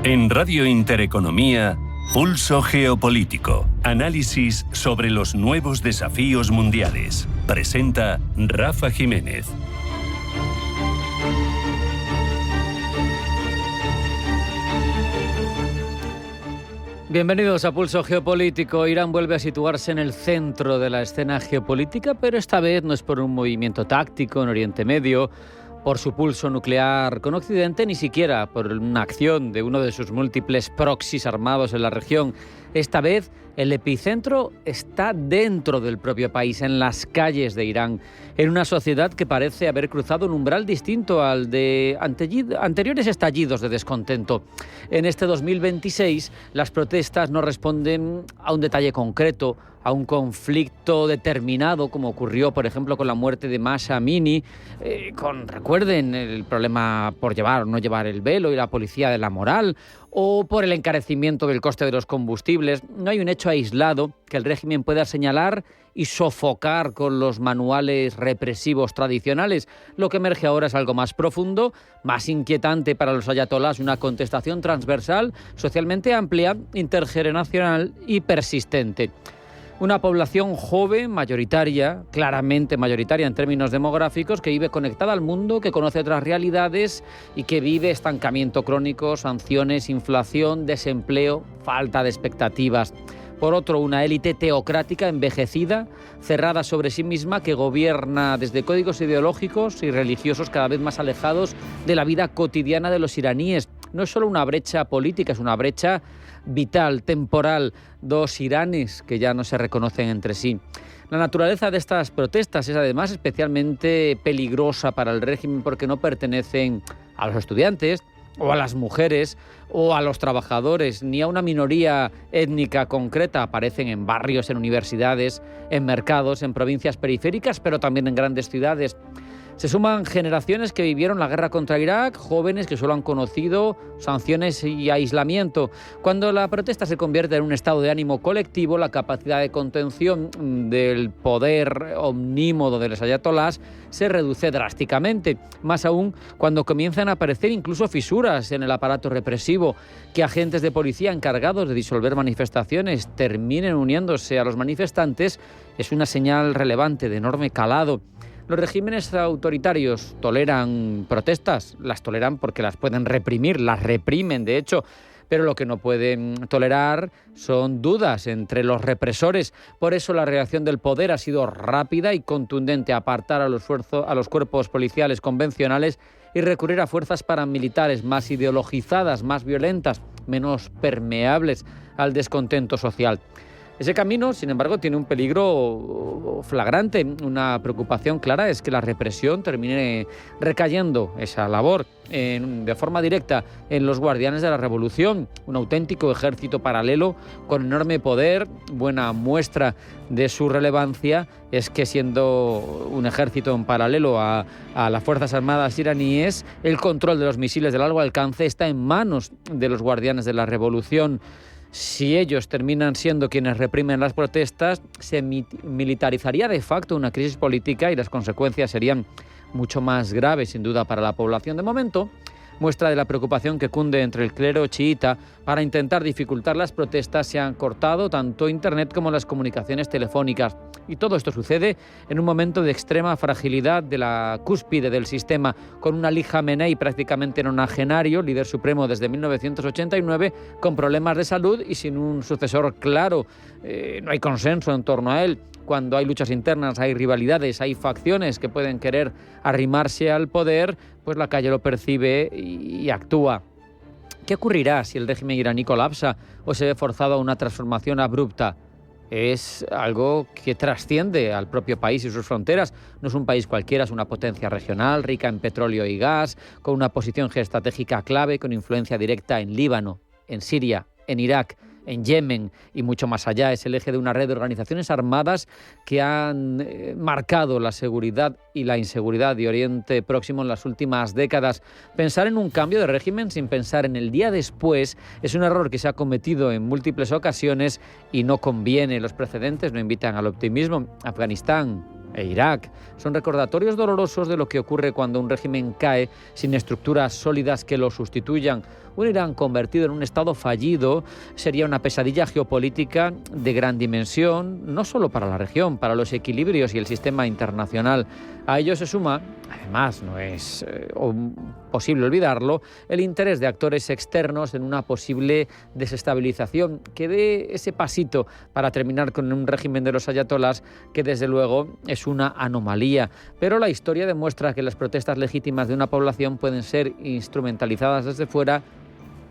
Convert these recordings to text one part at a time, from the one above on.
En Radio Intereconomía, Pulso Geopolítico. Análisis sobre los nuevos desafíos mundiales. Presenta Rafa Jiménez. Bienvenidos a Pulso Geopolítico. Irán vuelve a situarse en el centro de la escena geopolítica, pero esta vez no es por un movimiento táctico en Oriente Medio, por su pulso nuclear con Occidente, ni siquiera por una acción de uno de sus múltiples proxies armados en la región. Esta vez el epicentro está dentro del propio país, en las calles de Irán, en una sociedad que parece haber cruzado un umbral distinto al de anteriores estallidos de descontento. En este 2026 las protestas no responden a un detalle concreto, a un conflicto determinado, como ocurrió, por ejemplo, con la muerte de Mahsa Amini, recuerden, el problema por llevar o no llevar el velo y la policía de la moral, o por el encarecimiento del coste de los combustibles. No hay un hecho aislado que el régimen pueda señalar y sofocar con los manuales represivos tradicionales. Lo que emerge ahora es algo más profundo, más inquietante para los ayatolás, una contestación transversal, socialmente amplia, intergeneracional y persistente. Una población joven, mayoritaria, claramente mayoritaria en términos demográficos, que vive conectada al mundo, que conoce otras realidades y que vive estancamiento crónico, sanciones, inflación, desempleo, falta de expectativas. Por otro, una élite teocrática envejecida, cerrada sobre sí misma, que gobierna desde códigos ideológicos y religiosos cada vez más alejados de la vida cotidiana de los iraníes. No es solo una brecha política, es una brecha vital, temporal, dos Iranes que ya no se reconocen entre sí. La naturaleza de estas protestas es además especialmente peligrosa para el régimen porque no pertenecen a los estudiantes o a las mujeres o a los trabajadores, ni a una minoría étnica concreta. Aparecen en barrios, en universidades, en mercados, en provincias periféricas, pero también en grandes ciudades. Se suman generaciones que vivieron la guerra contra Irak, jóvenes que solo han conocido sanciones y aislamiento. Cuando la protesta se convierte en un estado de ánimo colectivo, la capacidad de contención del poder omnímodo de los ayatolás se reduce drásticamente. Más aún cuando comienzan a aparecer incluso fisuras en el aparato represivo, que agentes de policía encargados de disolver manifestaciones terminen uniéndose a los manifestantes, es una señal relevante de enorme calado. Los regímenes autoritarios toleran protestas, las toleran porque las pueden reprimir, las reprimen de hecho, pero lo que no pueden tolerar son dudas entre los represores. Por eso la reacción del poder ha sido rápida y contundente: apartar a los cuerpos policiales convencionales y recurrir a fuerzas paramilitares más ideologizadas, más violentas, menos permeables al descontento social. Ese camino, sin embargo, tiene un peligro flagrante. Una preocupación clara es que la represión termine recayendo esa labor de forma directa en los guardianes de la revolución, un auténtico ejército paralelo con enorme poder. Buena muestra de su relevancia es que, siendo un ejército en paralelo a las Fuerzas Armadas iraníes, el control de los misiles de largo alcance está en manos de los guardianes de la revolución. Si ellos terminan siendo quienes reprimen las protestas, se militarizaría de facto una crisis política y las consecuencias serían mucho más graves, sin duda, para la población. De momento, muestra de la preocupación que cunde entre el clero chiita. Para intentar dificultar las protestas se han cortado tanto Internet como las comunicaciones telefónicas. Y todo esto sucede en un momento de extrema fragilidad de la cúspide del sistema, con un Ali Khamenei prácticamente nonagenario, líder supremo desde 1989, con problemas de salud y sin un sucesor claro. No hay consenso en torno a él. Cuando hay luchas internas, hay rivalidades, hay facciones que pueden querer arrimarse al poder, pues la calle lo percibe y actúa. ¿Qué ocurrirá si el régimen iraní colapsa o se ve forzado a una transformación abrupta? Es algo que trasciende al propio país y sus fronteras. No es un país cualquiera, es una potencia regional rica en petróleo y gas, con una posición geoestratégica clave, con influencia directa en Líbano, en Siria, en Irak, en Yemen y mucho más allá. Es el eje de una red de organizaciones armadas que han marcado la seguridad y la inseguridad de Oriente Próximo en las últimas décadas. Pensar en un cambio de régimen sin pensar en el día después es un error que se ha cometido en múltiples ocasiones y no conviene. Los precedentes no invitan al optimismo. Afganistán, e Irak. Son recordatorios dolorosos de lo que ocurre cuando un régimen cae sin estructuras sólidas que lo sustituyan. Un Irán convertido en un estado fallido sería una pesadilla geopolítica de gran dimensión, no solo para la región, para los equilibrios y el sistema internacional. A ello se suma, además no es posible olvidarlo, el interés de actores externos en una posible desestabilización que dé ese pasito para terminar con un régimen de los ayatolás que desde luego es una anomalía. Pero la historia demuestra que las protestas legítimas de una población pueden ser instrumentalizadas desde fuera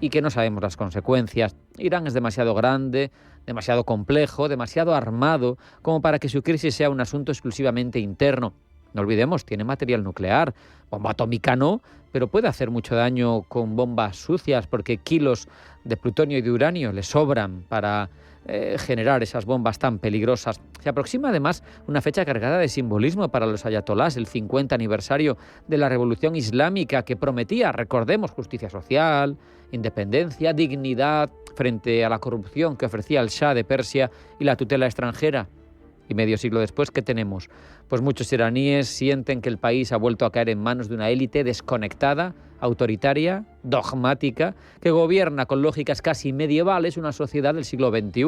y que no sabemos las consecuencias. Irán es demasiado grande, demasiado complejo, demasiado armado como para que su crisis sea un asunto exclusivamente interno. No olvidemos, tiene material nuclear, bomba atómica no, pero puede hacer mucho daño con bombas sucias porque kilos de plutonio y de uranio le sobran para generar esas bombas tan peligrosas. Se aproxima además una fecha cargada de simbolismo para los ayatolás, el 50 aniversario de la Revolución Islámica que prometía, recordemos, justicia social, independencia, dignidad frente a la corrupción que ofrecía el Shah de Persia y la tutela extranjera. Y medio siglo después, ¿qué tenemos? Pues muchos iraníes sienten que el país ha vuelto a caer en manos de una élite desconectada, autoritaria, dogmática, que gobierna con lógicas casi medievales una sociedad del siglo XXI.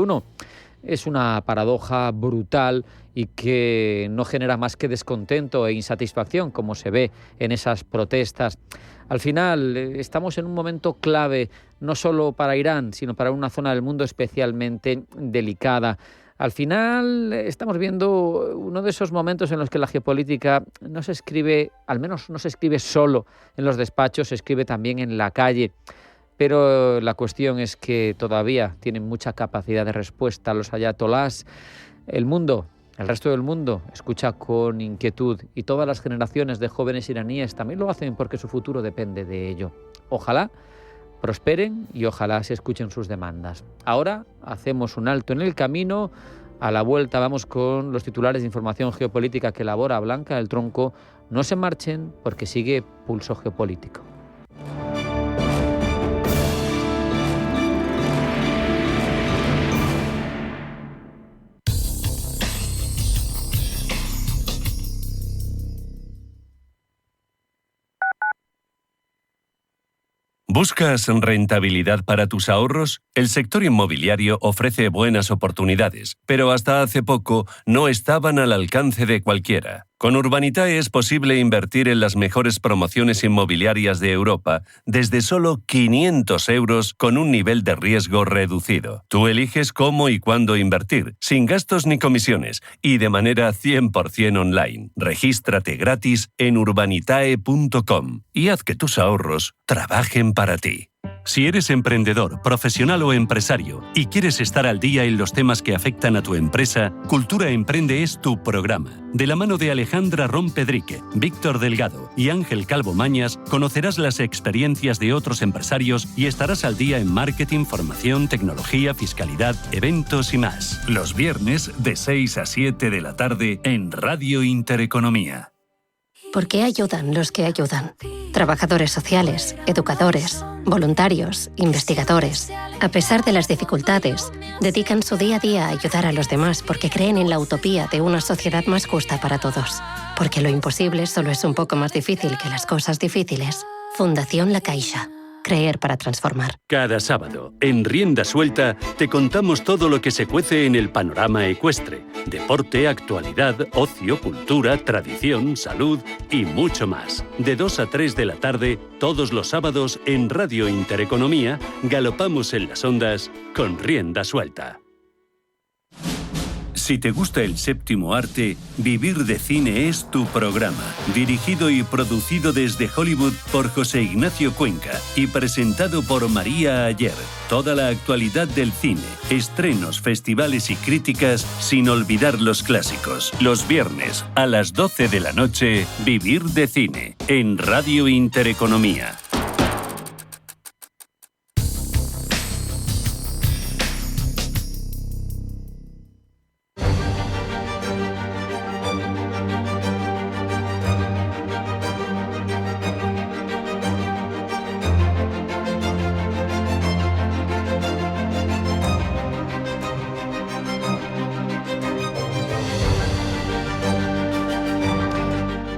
Es una paradoja brutal y que no genera más que descontento e insatisfacción, como se ve en esas protestas. Al final, estamos en un momento clave, no solo para Irán, sino para una zona del mundo especialmente delicada. Al final estamos viendo uno de esos momentos en los que la geopolítica no se escribe, al menos no se escribe solo en los despachos, se escribe también en la calle. Pero la cuestión es que todavía tienen mucha capacidad de respuesta los ayatolás. El mundo, el resto del mundo, escucha con inquietud y todas las generaciones de jóvenes iraníes también lo hacen porque su futuro depende de ello. Ojalá prosperen y ojalá se escuchen sus demandas. Ahora hacemos un alto en el camino. A la vuelta vamos con los titulares de información geopolítica que elabora Blanca del Tronco. No se marchen porque sigue Pulso Geopolítico. ¿Buscas rentabilidad para tus ahorros? El sector inmobiliario ofrece buenas oportunidades, pero hasta hace poco no estaban al alcance de cualquiera. Con Urbanitae es posible invertir en las mejores promociones inmobiliarias de Europa desde solo 500 € con un nivel de riesgo reducido. Tú eliges cómo y cuándo invertir, sin gastos ni comisiones y de manera 100% online. Regístrate gratis en urbanitae.com y haz que tus ahorros trabajen para ti. Si eres emprendedor, profesional o empresario y quieres estar al día en los temas que afectan a tu empresa, Cultura Emprende es tu programa. De la mano de Alejandra Rompedrique, Víctor Delgado y Ángel Calvo Mañas, conocerás las experiencias de otros empresarios y estarás al día en marketing, formación, tecnología, fiscalidad, eventos y más. Los viernes de 6 a 7 de la tarde en Radio Intereconomía. ¿Por qué ayudan los que ayudan? Trabajadores sociales, educadores, voluntarios, investigadores. A pesar de las dificultades, dedican su día a día a ayudar a los demás porque creen en la utopía de una sociedad más justa para todos. Porque lo imposible solo es un poco más difícil que las cosas difíciles. Fundación La Caixa. Creer para transformar. Cada sábado, en Rienda Suelta, te contamos todo lo que se cuece en el panorama ecuestre. Deporte, actualidad, ocio, cultura, tradición, salud y mucho más. De 2 a 3 de la tarde, todos los sábados, en Radio Intereconomía, galopamos en las ondas con Rienda Suelta. Si te gusta el séptimo arte, Vivir de Cine es tu programa. Dirigido y producido desde Hollywood por José Ignacio Cuenca y presentado por María Ayer. Toda la actualidad del cine, estrenos, festivales y críticas, sin olvidar los clásicos. Los viernes a las 12 de la noche, Vivir de Cine, en Radio Intereconomía.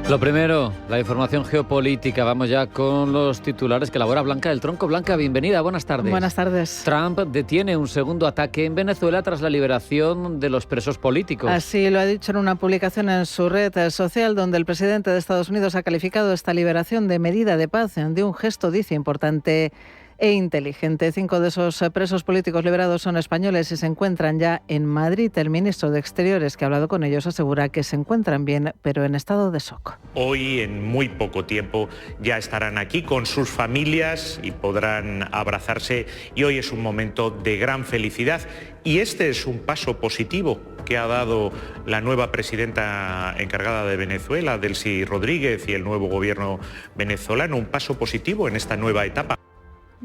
Lo primero, la información geopolítica. Vamos ya con los titulares que elabora Blanca del Tronco. Blanca, bienvenida, buenas tardes. Buenas tardes. Trump detiene un segundo ataque en Venezuela tras la liberación de los presos políticos. Así lo ha dicho en una publicación en su red social, donde el presidente de Estados Unidos ha calificado esta liberación de medida de paz, de un gesto, dice, importante e inteligente. 5 de esos presos políticos liberados son españoles y se encuentran ya en Madrid. El ministro de Exteriores, que ha hablado con ellos, asegura que se encuentran bien, pero en estado de shock. Hoy, en muy poco tiempo, ya estarán aquí con sus familias y podrán abrazarse, y hoy es un momento de gran felicidad. Y este es un paso positivo que ha dado la nueva presidenta encargada de Venezuela, Delcy Rodríguez, y el nuevo gobierno venezolano, un paso positivo en esta nueva etapa.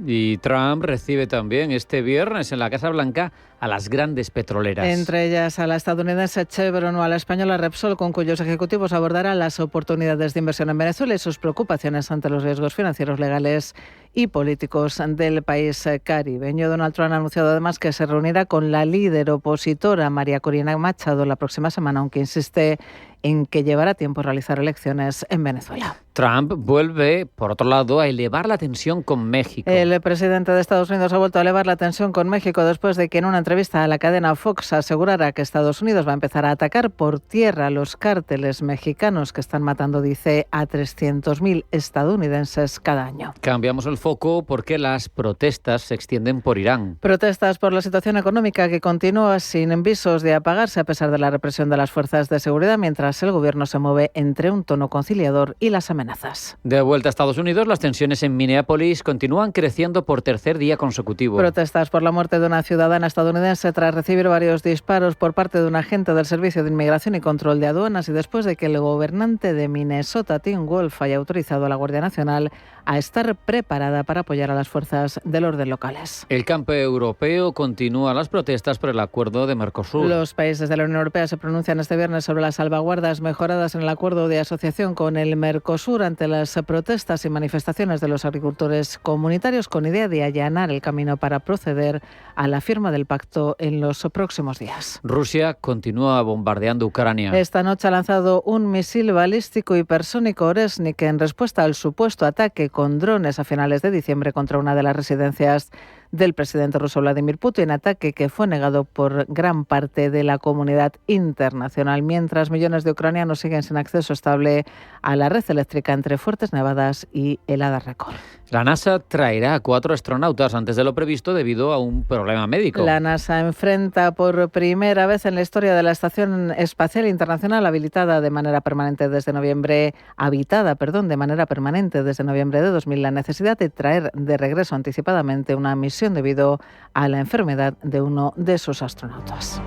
Y Trump recibe también este viernes en la Casa Blanca a las grandes petroleras. Entre ellas a la estadounidense Chevron o a la española Repsol, con cuyos ejecutivos abordará las oportunidades de inversión en Venezuela y sus preocupaciones ante los riesgos financieros, legales y políticos del país caribeño. Donald Trump ha anunciado además que se reunirá con la líder opositora María Corina Machado la próxima semana, aunque insiste en que llevará tiempo realizar elecciones en Venezuela. Trump vuelve, por otro lado, a elevar la tensión con México. El presidente de Estados Unidos ha vuelto a elevar la tensión con México después de que en una entrevista a la cadena Fox asegurara que Estados Unidos va a empezar a atacar por tierra a los cárteles mexicanos que están matando, dice, a 300.000 estadounidenses cada año. Cambiamos el foco porque las protestas se extienden por Irán. Protestas por la situación económica que continúa sin visos de apagarse a pesar de la represión de las fuerzas de seguridad, mientras el gobierno se mueve entre un tono conciliador y las amenazas. De vuelta a Estados Unidos, las tensiones en Minneapolis continúan creciendo por tercer día consecutivo. Protestas por la muerte de una ciudadana estadounidense tras recibir varios disparos por parte de un agente del Servicio de Inmigración y Control de Aduanas y después de que el gobernante de Minnesota, Tim Wolf, haya autorizado a la Guardia Nacional a estar preparada para apoyar a las fuerzas del orden locales. El campo europeo continúa las protestas por el acuerdo de Mercosur. Los países de la Unión Europea se pronuncian este viernes sobre las salvaguardas mejoradas en el acuerdo de asociación con el Mercosur ante las protestas y manifestaciones de los agricultores comunitarios, con idea de allanar el camino para proceder a la firma del pacto en los próximos días. Rusia continúa bombardeando Ucrania. Esta noche ha lanzado un misil balístico hipersónico Oresnik en respuesta al supuesto ataque con drones a finales de diciembre contra una de las residencias del presidente ruso Vladimir Putin, ataque que fue negado por gran parte de la comunidad internacional, mientras millones de ucranianos siguen sin acceso estable a la red eléctrica entre fuertes nevadas y heladas récord. La NASA traerá a 4 astronautas antes de lo previsto debido a un problema médico. La NASA enfrenta por primera vez en la historia de la Estación Espacial Internacional habitada de manera permanente desde noviembre de 2000 la necesidad de traer de regreso anticipadamente una misión debido a la enfermedad de uno de sus astronautas.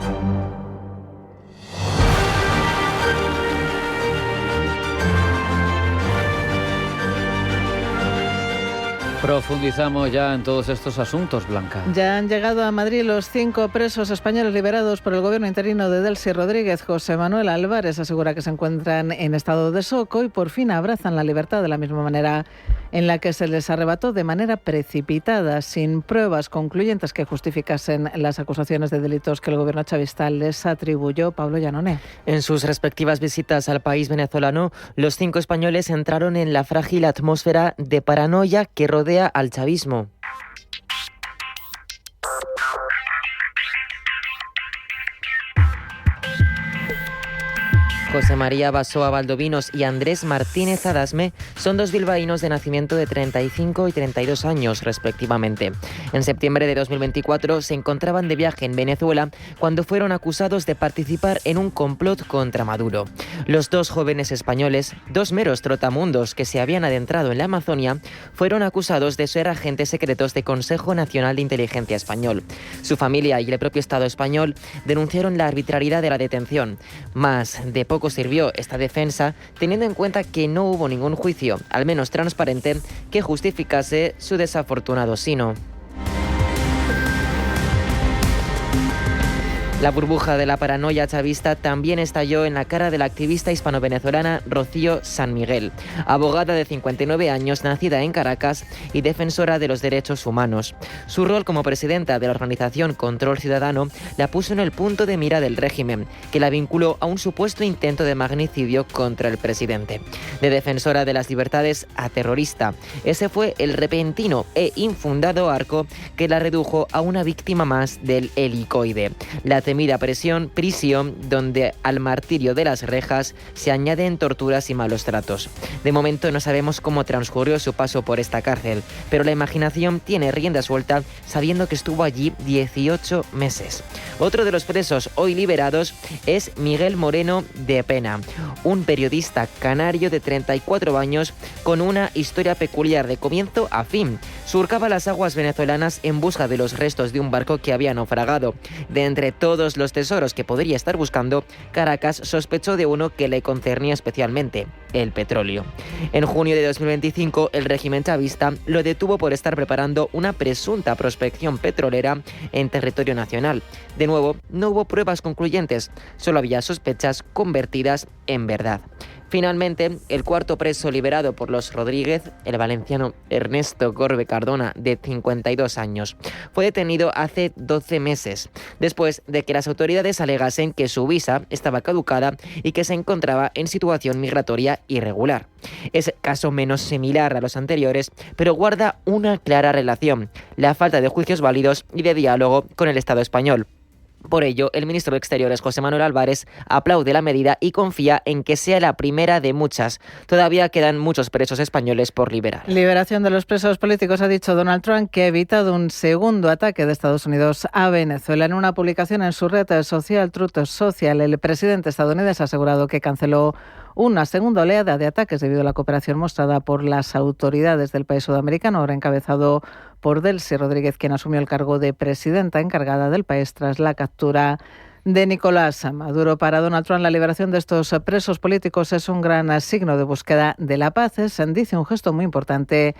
Profundizamos ya en todos estos asuntos, Blanca. Ya han llegado a Madrid los 5 presos españoles liberados por el gobierno interino de Delcy Rodríguez. José Manuel Álvarez asegura que se encuentran en estado de shock y por fin abrazan la libertad de la misma manera en la que se les arrebató de manera precipitada, sin pruebas concluyentes que justificasen las acusaciones de delitos que el gobierno chavista les atribuyó. Pablo Llanoné. En sus respectivas visitas al país venezolano, los 5 españoles entraron en la frágil atmósfera de paranoia que rodea al chavismo. José María Basoa Valdovinos y Andrés Martínez Adasme son 2 bilbaínos de nacimiento de 35 y 32 años, respectivamente. En septiembre de 2024 se encontraban de viaje en Venezuela cuando fueron acusados de participar en un complot contra Maduro. Los 2 jóvenes españoles, 2 meros trotamundos que se habían adentrado en la Amazonia, fueron acusados de ser agentes secretos del Consejo Nacional de Inteligencia Español. Su familia y el propio Estado español denunciaron la arbitrariedad de la detención. Más de poco sirvió esta defensa, teniendo en cuenta que no hubo ningún juicio, al menos transparente, que justificase su desafortunado sino. La burbuja de la paranoia chavista también estalló en la cara de la activista hispano-venezolana Rocío San Miguel, abogada de 59 años, nacida en Caracas y defensora de los derechos humanos. Su rol como presidenta de la organización Control Ciudadano la puso en el punto de mira del régimen, que la vinculó a un supuesto intento de magnicidio contra el presidente. De defensora de las libertades a terrorista, ese fue el repentino e infundado arco que la redujo a una víctima más del helicoide. La temida prisión, donde al martirio de las rejas se añaden torturas y malos tratos. De momento no sabemos cómo transcurrió su paso por esta cárcel, pero la imaginación tiene rienda suelta sabiendo que estuvo allí 18 meses. Otro de los presos hoy liberados es Miguel Moreno de Pena, un periodista canario de 34 años con una historia peculiar de comienzo a fin. Surcaba las aguas venezolanas en busca de los restos de un barco que había naufragado. De entre todos los tesoros que podría estar buscando, Caracas sospechó de uno que le concernía especialmente: el petróleo. En junio de 2025, el régimen chavista lo detuvo por estar preparando una presunta prospección petrolera en territorio nacional. De nuevo, no hubo pruebas concluyentes, solo había sospechas convertidas en verdad. Finalmente, el cuarto preso liberado por los Rodríguez, el valenciano Ernesto Corbe Cardona, de 52 años, fue detenido hace 12 meses, después de que las autoridades alegasen que su visa estaba caducada y que se encontraba en situación migratoria irregular. Es caso menos similar a los anteriores, pero guarda una clara relación: la falta de juicios válidos y de diálogo con el Estado español. Por ello, el ministro de Exteriores, José Manuel Álvarez, aplaude la medida y confía en que sea la primera de muchas. Todavía quedan muchos presos españoles por liberar. Liberación de los presos políticos, ha dicho Donald Trump, que ha evitado un segundo ataque de Estados Unidos a Venezuela. En una publicación en su red social Truth Social, el presidente estadounidense ha asegurado que canceló una segunda oleada de ataques debido a la cooperación mostrada por las autoridades del país sudamericano, ahora encabezado por Delcy Rodríguez, quien asumió el cargo de presidenta encargada del país tras la captura de Nicolás Maduro. Para Donald Trump, la liberación de estos presos políticos es un gran signo de búsqueda de la paz. Es, dice, un gesto muy importante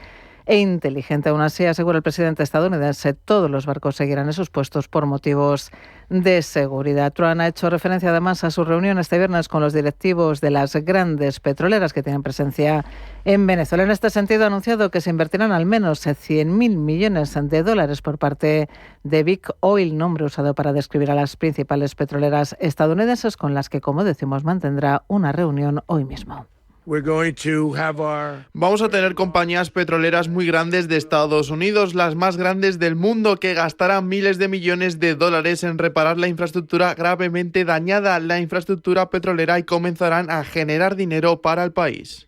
e inteligente. Aún así, asegura el presidente estadounidense, todos los barcos seguirán en sus puestos por motivos de seguridad. Trump ha hecho referencia además a su reunión este viernes con los directivos de las grandes petroleras que tienen presencia en Venezuela. En este sentido, ha anunciado que se invertirán al menos 100.000 millones de dólares por parte de Big Oil, nombre usado para describir a las principales petroleras estadounidenses, con las que, como decimos, mantendrá una reunión hoy mismo. Vamos a tener compañías petroleras muy grandes de Estados Unidos, las más grandes del mundo, que gastarán miles de millones de dólares en reparar la infraestructura gravemente dañada, la infraestructura petrolera, y comenzarán a generar dinero para el país.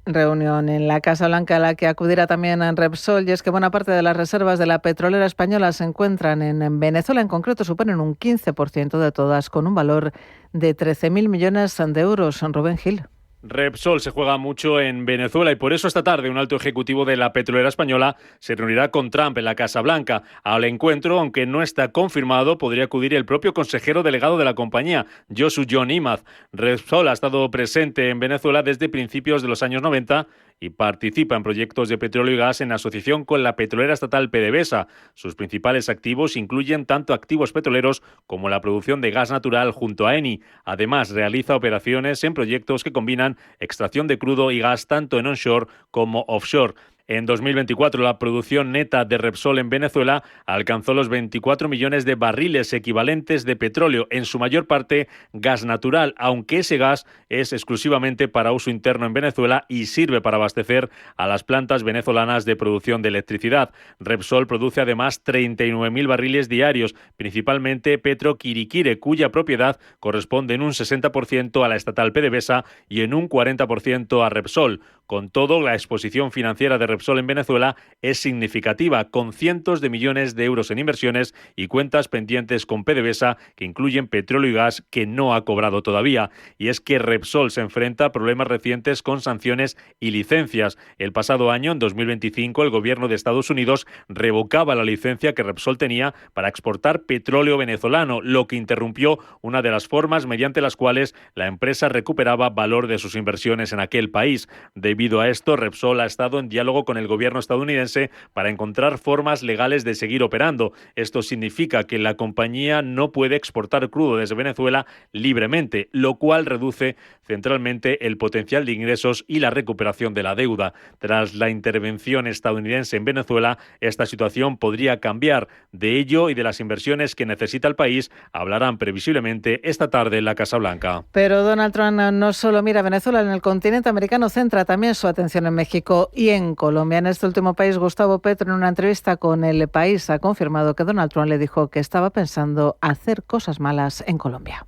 Reunión en la Casa Blanca a la que acudirá también en Repsol, y es que buena parte de las reservas de la petrolera española se encuentran en Venezuela. En concreto, suponen un 15% de todas, con un valor de 13.000 millones de euros. Rubén Gil. Repsol se juega mucho en Venezuela y por eso esta tarde un alto ejecutivo de la petrolera española se reunirá con Trump en la Casa Blanca. Al encuentro, aunque no está confirmado, podría acudir el propio consejero delegado de la compañía, Josu John Imaz. Repsol ha estado presente en Venezuela desde principios de los años 90 y participa en proyectos de petróleo y gas en asociación con la petrolera estatal PDVSA. Sus principales activos incluyen tanto activos petroleros como la producción de gas natural junto a Eni. Además, realiza operaciones en proyectos que combinan extracción de crudo y gas tanto en onshore como offshore. En 2024, la producción neta de Repsol en Venezuela alcanzó los 24 millones de barriles equivalentes de petróleo, en su mayor parte gas natural, aunque ese gas es exclusivamente para uso interno en Venezuela y sirve para abastecer a las plantas venezolanas de producción de electricidad. Repsol produce además 39.000 barriles diarios, principalmente Petroquiriquire, cuya propiedad corresponde en un 60% a la estatal PDVSA y en un 40% a Repsol. Con todo, la exposición financiera de Repsol en Venezuela es significativa, con cientos de millones de euros en inversiones y cuentas pendientes con PDVSA que incluyen petróleo y gas que no ha cobrado todavía. Y es que Repsol se enfrenta a problemas recientes con sanciones y licencias. El pasado año, en 2025, el gobierno de Estados Unidos revocaba la licencia que Repsol tenía para exportar petróleo venezolano, lo que interrumpió una de las formas mediante las cuales la empresa recuperaba valor de sus inversiones en aquel país. David Debido a esto, Repsol ha estado en diálogo con el gobierno estadounidense para encontrar formas legales de seguir operando. Esto significa que la compañía no puede exportar crudo desde Venezuela libremente, lo cual reduce centralmente el potencial de ingresos y la recuperación de la deuda. Tras la intervención estadounidense en Venezuela, esta situación podría cambiar. De ello y de las inversiones que necesita el país hablarán previsiblemente esta tarde en la Casa Blanca. Pero Donald Trump no solo mira a Venezuela, en el continente americano centra también su atención en México y en Colombia. En este último país, Gustavo Petro, en una entrevista con El País, ha confirmado que Donald Trump le dijo que estaba pensando hacer cosas malas en Colombia.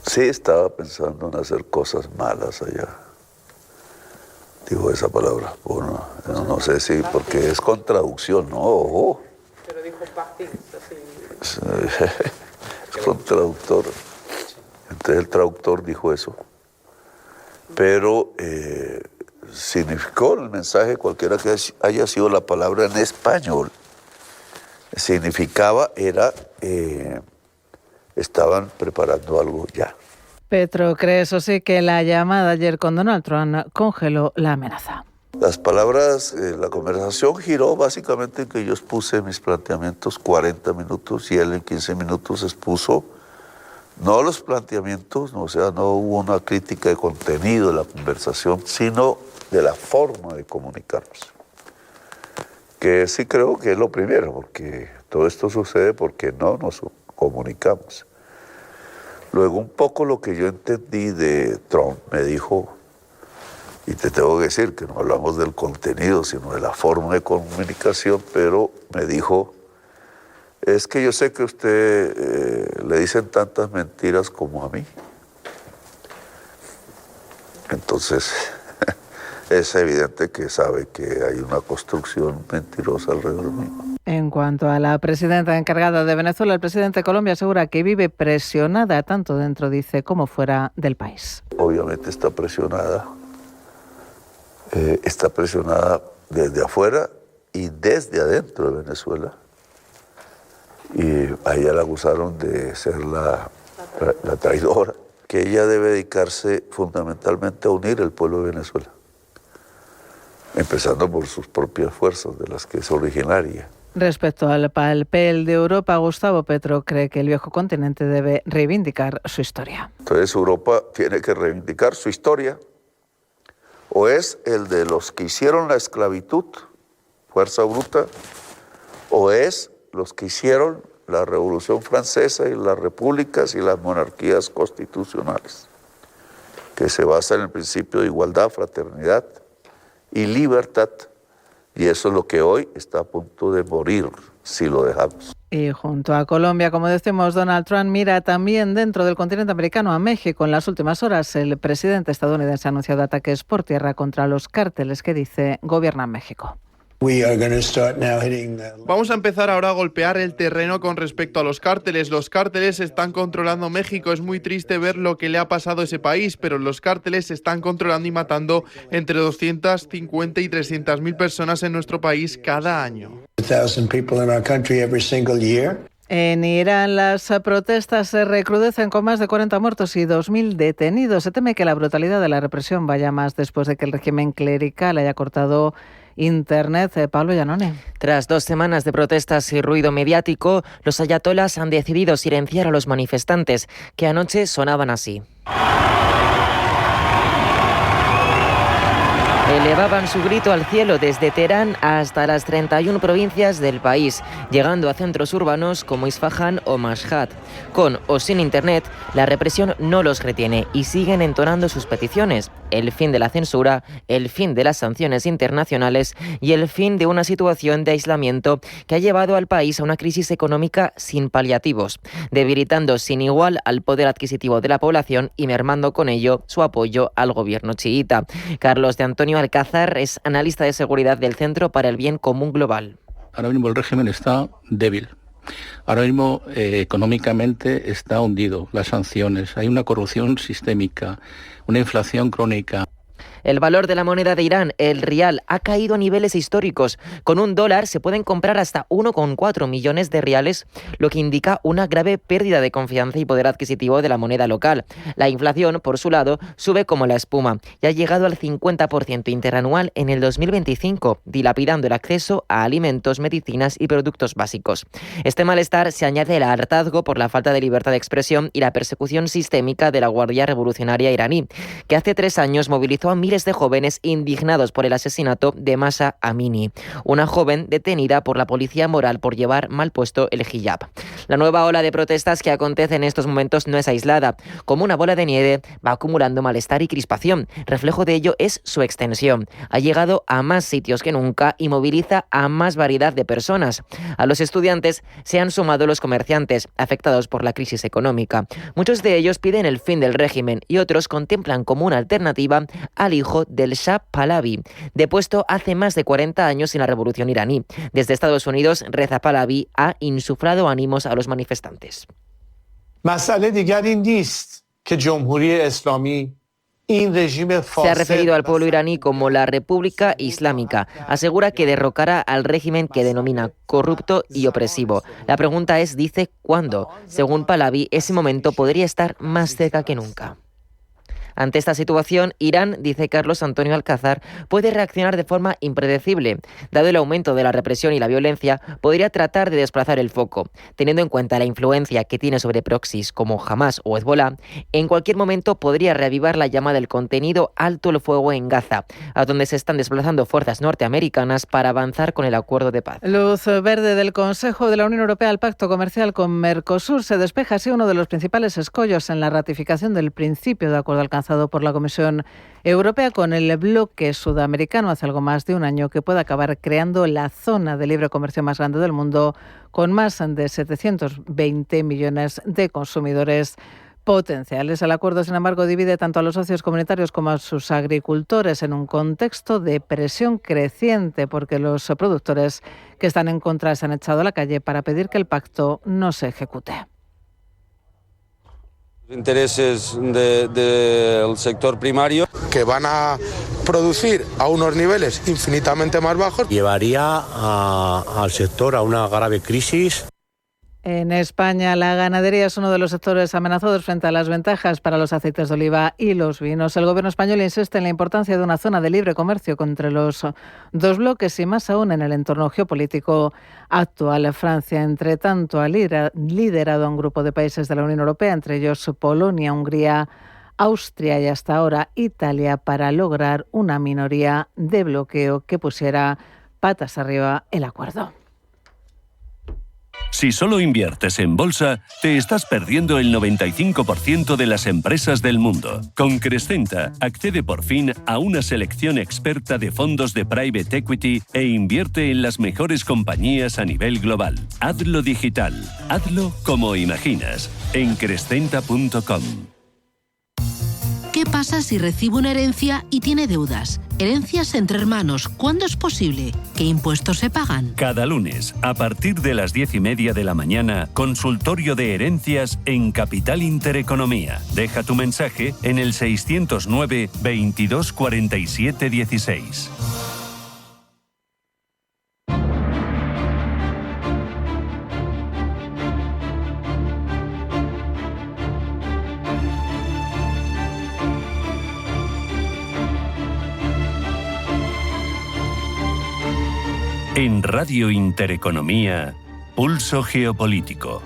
Sí, estaba pensando en hacer cosas malas allá. Digo esa palabra. Bueno, no sé si, porque es con traducción, ¿no? Ojo. Pero dijo es con traductor. Entonces el traductor dijo eso. Pero significó el mensaje, cualquiera que haya sido la palabra en español, significaba, estaban preparando algo ya. Petro cree, eso sí, que la llamada ayer con Donald Trump congeló la amenaza. Las palabras, la conversación giró básicamente en que yo expuse mis planteamientos 40 minutos y él en 15 minutos expuso no los planteamientos, no hubo una crítica de contenido de la conversación, sino de la forma de comunicarnos. Que sí creo que es lo primero, porque todo esto sucede porque no nos comunicamos. Luego, un poco lo que yo entendí de Trump, me dijo, y te tengo que decir que no hablamos del contenido, sino de la forma de comunicación, pero me dijo, es que yo sé que a usted le dicen tantas mentiras como a mí. Entonces, es evidente que sabe que hay una construcción mentirosa alrededor mío. En cuanto a la presidenta encargada de Venezuela, el presidente de Colombia asegura que vive presionada tanto dentro, dice, como fuera del país. Obviamente está presionada desde afuera y desde adentro de Venezuela. Y a ella la acusaron de ser la traidora, que ella debe dedicarse fundamentalmente a unir el pueblo de Venezuela, empezando por sus propias fuerzas, de las que es originaria. Respecto al papel de Europa, Gustavo Petro cree que el viejo continente debe reivindicar su historia. Entonces Europa tiene que reivindicar su historia, o es el de los que hicieron la esclavitud, fuerza bruta, o es los que hicieron la Revolución Francesa y las repúblicas y las monarquías constitucionales, que se basa en el principio de igualdad, fraternidad y libertad. Y eso es lo que hoy está a punto de morir si lo dejamos. Y junto a Colombia, como decimos, Donald Trump mira también dentro del continente americano a México. En las últimas horas, el presidente estadounidense ha anunciado ataques por tierra contra los cárteles que dice gobiernan México. Vamos a empezar ahora a golpear el terreno con respecto a los cárteles. Los cárteles están controlando México. Es muy triste ver lo que le ha pasado a ese país, pero los cárteles están controlando y matando entre 250 y 300.000 personas en nuestro país cada año. En Irán las protestas se recrudecen con más de 40 muertos y 2.000 detenidos. Se teme que la brutalidad de la represión vaya más después de que el régimen clerical haya cortado Internet. Pablo Llanone. Tras 2 semanas de protestas y ruido mediático, los ayatolas han decidido silenciar a los manifestantes, que anoche sonaban así. Elevaban su grito al cielo desde Teherán hasta las 31 provincias del país, llegando a centros urbanos como Isfahán o Mashhad. Con o sin internet, la represión no los retiene y siguen entonando sus peticiones: el fin de la censura, el fin de las sanciones internacionales y el fin de una situación de aislamiento que ha llevado al país a una crisis económica sin paliativos, debilitando sin igual al poder adquisitivo de la población y mermando con ello su apoyo al gobierno chiita. Carlos de Antonio Alcázar es analista de seguridad del Centro para el Bien Común Global. Ahora mismo el régimen está débil. Ahora mismo económicamente está hundido. Las sanciones, hay una corrupción sistémica, una inflación crónica. El valor de la moneda de Irán, el rial, ha caído a niveles históricos. Con $1 se pueden comprar hasta 1,4 millones de riales, lo que indica una grave pérdida de confianza y poder adquisitivo de la moneda local. La inflación, por su lado, sube como la espuma y ha llegado al 50% interanual en el 2025, dilapidando el acceso a alimentos, medicinas y productos básicos. Este malestar se añade al hartazgo por la falta de libertad de expresión y la persecución sistémica de la Guardia Revolucionaria iraní, que hace 3 años movilizó a miles de jóvenes indignados por el asesinato de Mahsa Amini, una joven detenida por la policía moral por llevar mal puesto el hijab. La nueva ola de protestas que acontece en estos momentos no es aislada. Como una bola de nieve, va acumulando malestar y crispación. Reflejo de ello es su extensión. Ha llegado a más sitios que nunca y moviliza a más variedad de personas. A los estudiantes se han sumado los comerciantes, afectados por la crisis económica. Muchos de ellos piden el fin del régimen y otros contemplan como una alternativa al hijo del Shah Pahlavi, depuesto hace más de 40 años en la revolución iraní. Desde Estados Unidos, Reza Pahlavi ha insuflado ánimos a los manifestantes. Se ha referido al pueblo iraní como la República Islámica. Asegura que derrocará al régimen que denomina corrupto y opresivo. La pregunta es, dice, ¿cuándo? Según Pahlavi, ese momento podría estar más cerca que nunca. Ante esta situación, Irán, dice Carlos Antonio Alcázar, puede reaccionar de forma impredecible. Dado el aumento de la represión y la violencia, podría tratar de desplazar el foco. Teniendo en cuenta la influencia que tiene sobre proxies como Hamas o Hezbollah, en cualquier momento podría reavivar la llama del contenido alto el fuego en Gaza, a donde se están desplazando fuerzas norteamericanas para avanzar con el acuerdo de paz. Luz verde del Consejo de la Unión Europea al pacto comercial con Mercosur. Se despeja así uno de los principales escollos en la ratificación del principio de acuerdo alcanzado por la Comisión Europea con el bloque sudamericano hace algo más de un año, que puede acabar creando la zona de libre comercio más grande del mundo, con más de 720 millones de consumidores potenciales. El acuerdo, sin embargo, divide tanto a los socios comunitarios como a sus agricultores en un contexto de presión creciente, porque los productores que están en contra se han echado a la calle para pedir que el pacto no se ejecute. Intereses del sector primario que van a producir a unos niveles infinitamente más bajos. Llevaría al sector a una grave crisis. En España, la ganadería es uno de los sectores amenazados frente a las ventajas para los aceites de oliva y los vinos. El gobierno español insiste en la importancia de una zona de libre comercio entre los dos bloques y más aún en el entorno geopolítico actual. Francia, entre tanto, ha liderado a un grupo de países de la Unión Europea, entre ellos Polonia, Hungría, Austria y hasta ahora Italia, para lograr una minoría de bloqueo que pusiera patas arriba el acuerdo. Si solo inviertes en bolsa, te estás perdiendo el 95% de las empresas del mundo. Con Crescenta, accede por fin a una selección experta de fondos de private equity e invierte en las mejores compañías a nivel global. Hazlo digital. Hazlo como imaginas. En Crescenta.com. ¿Qué pasa si recibe una herencia y tiene deudas? Herencias entre hermanos, ¿cuándo es posible? ¿Qué impuestos se pagan? Cada lunes, a partir de las 10:30 de la mañana, consultorio de herencias en Capital Intereconomía. Deja tu mensaje en el 609 22 47 16. En Radio Intereconomía, Pulso Geopolítico.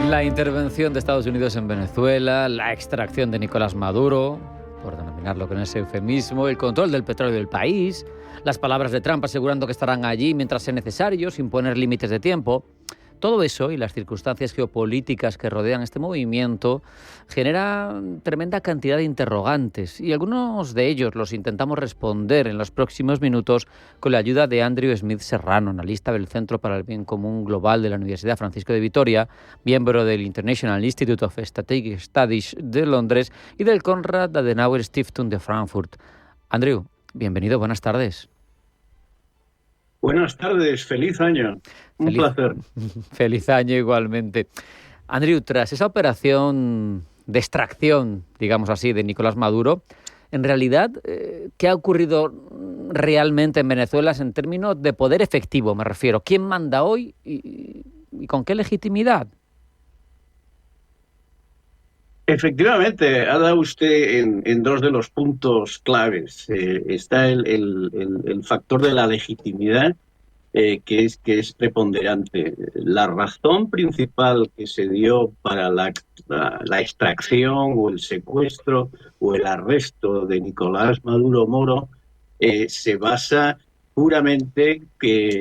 La intervención de Estados Unidos en Venezuela, la extracción de Nicolás Maduro, por denominarlo con ese eufemismo, el control del petróleo del país, las palabras de Trump asegurando que estarán allí mientras sea necesario, sin poner límites de tiempo. Todo eso y las circunstancias geopolíticas que rodean este movimiento genera tremenda cantidad de interrogantes, y algunos de ellos los intentamos responder en los próximos minutos con la ayuda de Andrew Smith Serrano, analista del Centro para el Bien Común Global de la Universidad Francisco de Vitoria, miembro del International Institute of Strategic Studies de Londres y del Konrad Adenauer Stiftung de Frankfurt. Andrew, bienvenido, buenas tardes. Buenas tardes, feliz año. Un placer. Feliz año igualmente. Andreu, tras esa operación de extracción, digamos así, de Nicolás Maduro, en realidad, ¿qué ha ocurrido realmente en Venezuela en términos de poder efectivo, me refiero? ¿Quién manda hoy y con qué legitimidad? Efectivamente, ha dado usted en dos de los puntos claves. Está el factor de la legitimidad, que es preponderante. La razón principal que se dio para la extracción o el secuestro o el arresto de Nicolás Maduro Moro se basa puramente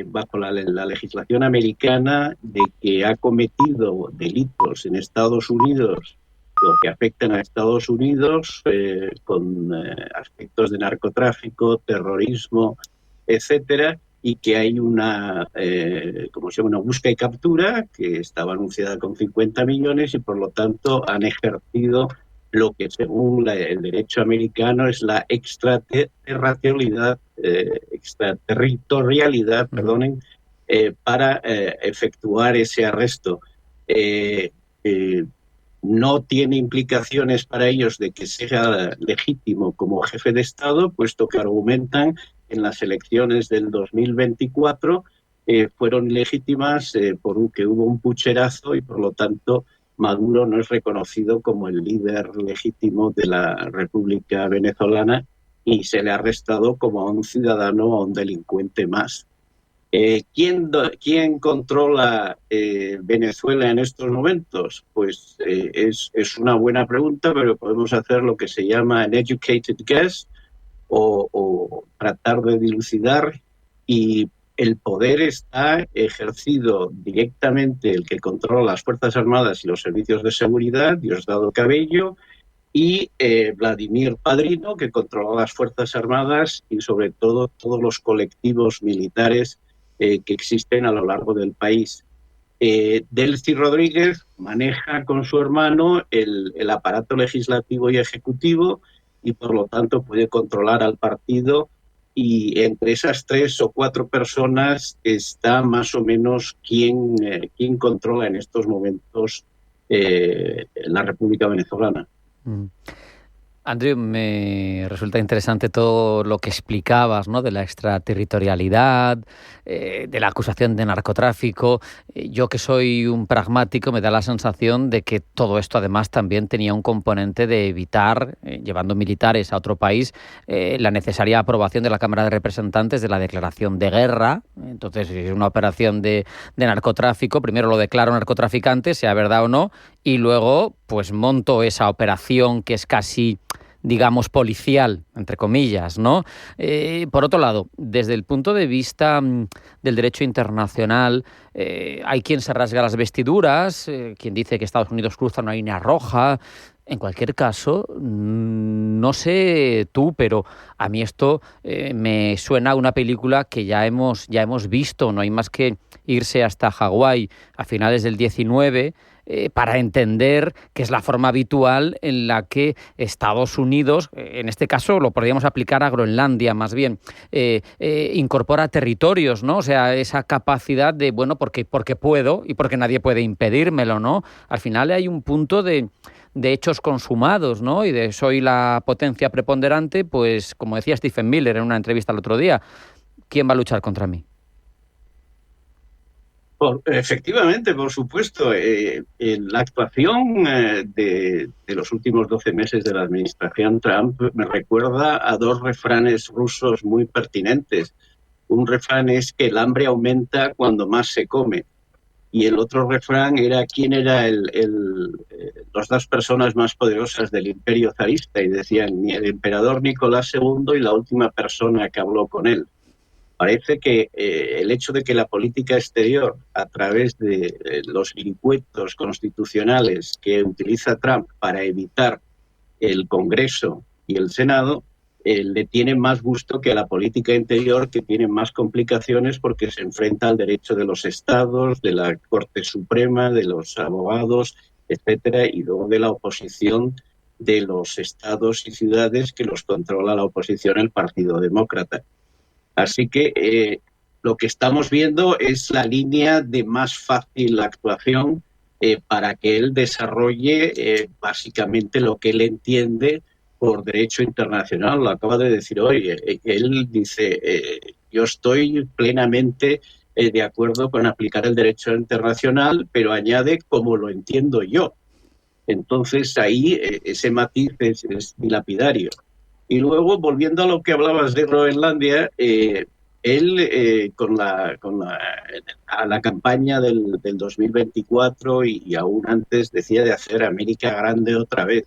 bajo la legislación americana de que ha cometido delitos en Estados Unidos o que afectan a Estados Unidos con aspectos de narcotráfico, terrorismo, etcétera, y que hay una busca y captura que estaba anunciada con 50 millones y por lo tanto han ejercido lo que según el derecho americano es la extraterritorialidad, para efectuar ese arresto. No tiene implicaciones para ellos de que sea legítimo como jefe de Estado, puesto que argumentan en las elecciones del 2024 fueron legítimas porque hubo un pucherazo y por lo tanto Maduro no es reconocido como el líder legítimo de la República Venezolana y se le ha arrestado como a un ciudadano o a un delincuente más. ¿Quién controla Venezuela en estos momentos? Pues es una buena pregunta, pero podemos hacer lo que se llama an educated guess o tratar de dilucidar, y el poder está ejercido directamente el que controla las Fuerzas Armadas y los servicios de seguridad, Diosdado Cabello, y Vladimir Padrino, que controla las Fuerzas Armadas y sobre todo todos los colectivos militares que existen a lo largo del país. Delcy Rodríguez maneja con su hermano el aparato legislativo y ejecutivo y por lo tanto puede controlar al partido, y entre esas 3 o 4 personas está más o menos quién controla en estos momentos la República Venezolana. Andreu, me resulta interesante todo lo que explicabas, ¿no? De la extraterritorialidad, de la acusación de narcotráfico. Yo, que soy un pragmático, me da la sensación de que todo esto además también tenía un componente de evitar, llevando militares a otro país, la necesaria aprobación de la Cámara de Representantes de la declaración de guerra. Entonces, es una operación de narcotráfico. Primero lo declaro narcotraficante, sea verdad o no, y luego pues monto esa operación que es casi, digamos, policial, entre comillas, ¿no? Por otro lado, desde el punto de vista del derecho internacional, hay quien se rasga las vestiduras, quien dice que Estados Unidos cruza una línea roja. En cualquier caso, no sé tú, pero a mí esto me suena a una película que ya hemos visto. No hay más que irse hasta Hawái a finales del 19 para entender que es la forma habitual en la que Estados Unidos, en este caso lo podríamos aplicar a Groenlandia más bien, incorpora territorios, ¿no? O sea, esa capacidad de, bueno, porque puedo y porque nadie puede impedírmelo, ¿no? Al final hay un punto de hechos consumados, ¿no? Y de soy la potencia preponderante, pues como decía Stephen Miller en una entrevista el otro día, ¿quién va a luchar contra mí? Efectivamente, por supuesto. La actuación de los últimos 12 meses de la administración Trump me recuerda a 2 refranes rusos muy pertinentes. Un refrán es que el hambre aumenta cuando más se come. Y el otro refrán era quién era las 2 personas más poderosas del imperio zarista, y decían el emperador Nicolás II y la última persona que habló con él. Parece que el hecho de que la política exterior, a través de los vericuetos constitucionales que utiliza Trump para evitar el Congreso y el Senado, le tiene más gusto que a la política interior, que tiene más complicaciones porque se enfrenta al derecho de los estados, de la Corte Suprema, de los abogados, etcétera, y luego de la oposición de los estados y ciudades que los controla la oposición, el Partido Demócrata. Así que lo que estamos viendo es la línea de más fácil actuación para que él desarrolle básicamente lo que él entiende por derecho internacional. Lo acaba de decir hoy. Él dice, yo estoy plenamente de acuerdo con aplicar el derecho internacional, pero añade como lo entiendo yo. Entonces ahí ese matiz es dilapidario. Y luego, volviendo a lo que hablabas de Groenlandia, él a la campaña del 2024 y aún antes decía de hacer América grande otra vez.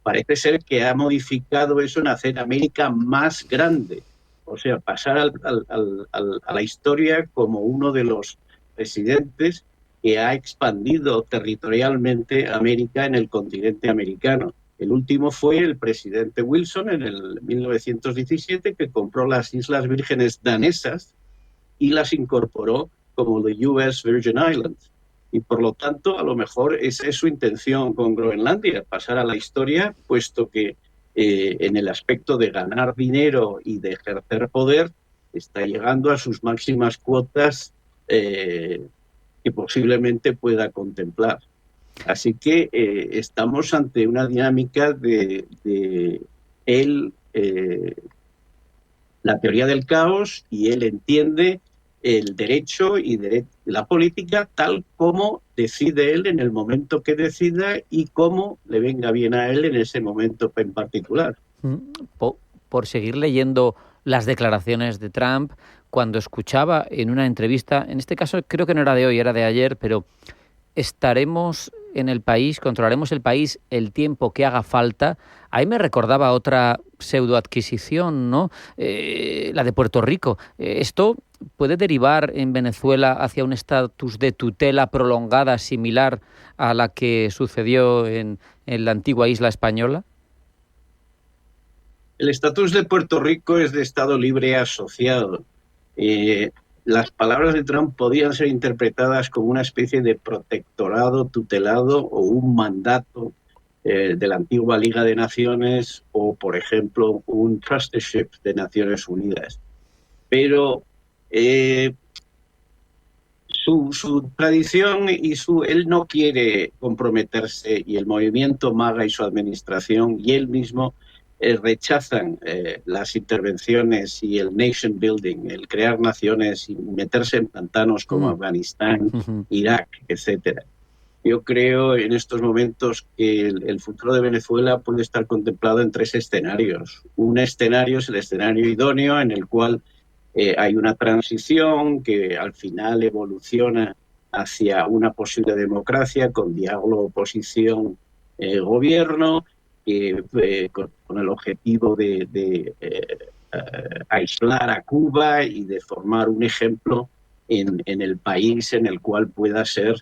Parece ser que ha modificado eso en hacer América más grande, o sea, pasar a la historia como uno de los presidentes que ha expandido territorialmente América en el continente americano. El último fue el presidente Wilson en el 1917, que compró las Islas Vírgenes danesas y las incorporó como the US Virgin Islands. Y por lo tanto, a lo mejor esa es su intención con Groenlandia, pasar a la historia, puesto que en el aspecto de ganar dinero y de ejercer poder, está llegando a sus máximas cuotas que posiblemente pueda contemplar. Así que estamos ante una dinámica de él, la teoría del caos, y él entiende el derecho y la política tal como decide él en el momento que decida y cómo le venga bien a él en ese momento en particular. Por seguir leyendo las declaraciones de Trump, cuando escuchaba en una entrevista, en este caso creo que no era de hoy, era de ayer, pero estaremos en el país, controlaremos el país el tiempo que haga falta. Ahí me recordaba otra pseudoadquisición, ¿no? La de Puerto Rico. ¿Esto puede derivar en Venezuela hacia un estatus de tutela prolongada similar a la que sucedió en la antigua isla española? El estatus de Puerto Rico es de Estado libre asociado. Las palabras de Trump podían ser interpretadas como una especie de protectorado tutelado o un mandato de la antigua Liga de Naciones o, por ejemplo, un trusteeship de Naciones Unidas. Pero su tradición y él no quiere comprometerse, y el movimiento MAGA y su administración y él mismo rechazan las intervenciones y el nation building, el crear naciones y meterse en pantanos como Afganistán, Irak, etcétera. Yo creo en estos momentos que el futuro de Venezuela puede estar contemplado en 3 escenarios. Un escenario es el escenario idóneo, en el cual hay una transición que al final evoluciona hacia una posible democracia con diálogo oposición-gobierno, con el objetivo de aislar a Cuba y de formar un ejemplo en el país en el cual pueda ser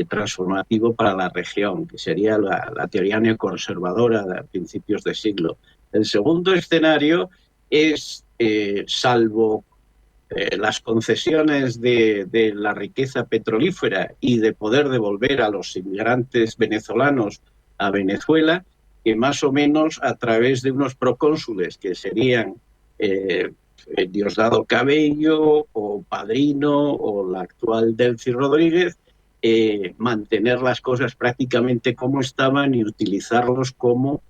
transformativo para la región, que sería la teoría neoconservadora de principios de siglo. El segundo escenario es, salvo las concesiones de la riqueza petrolífera y de poder devolver a los inmigrantes venezolanos a Venezuela, que más o menos a través de unos procónsules que serían Diosdado Cabello o Padrino o la actual Delcy Rodríguez, mantener las cosas prácticamente como estaban y utilizarlos como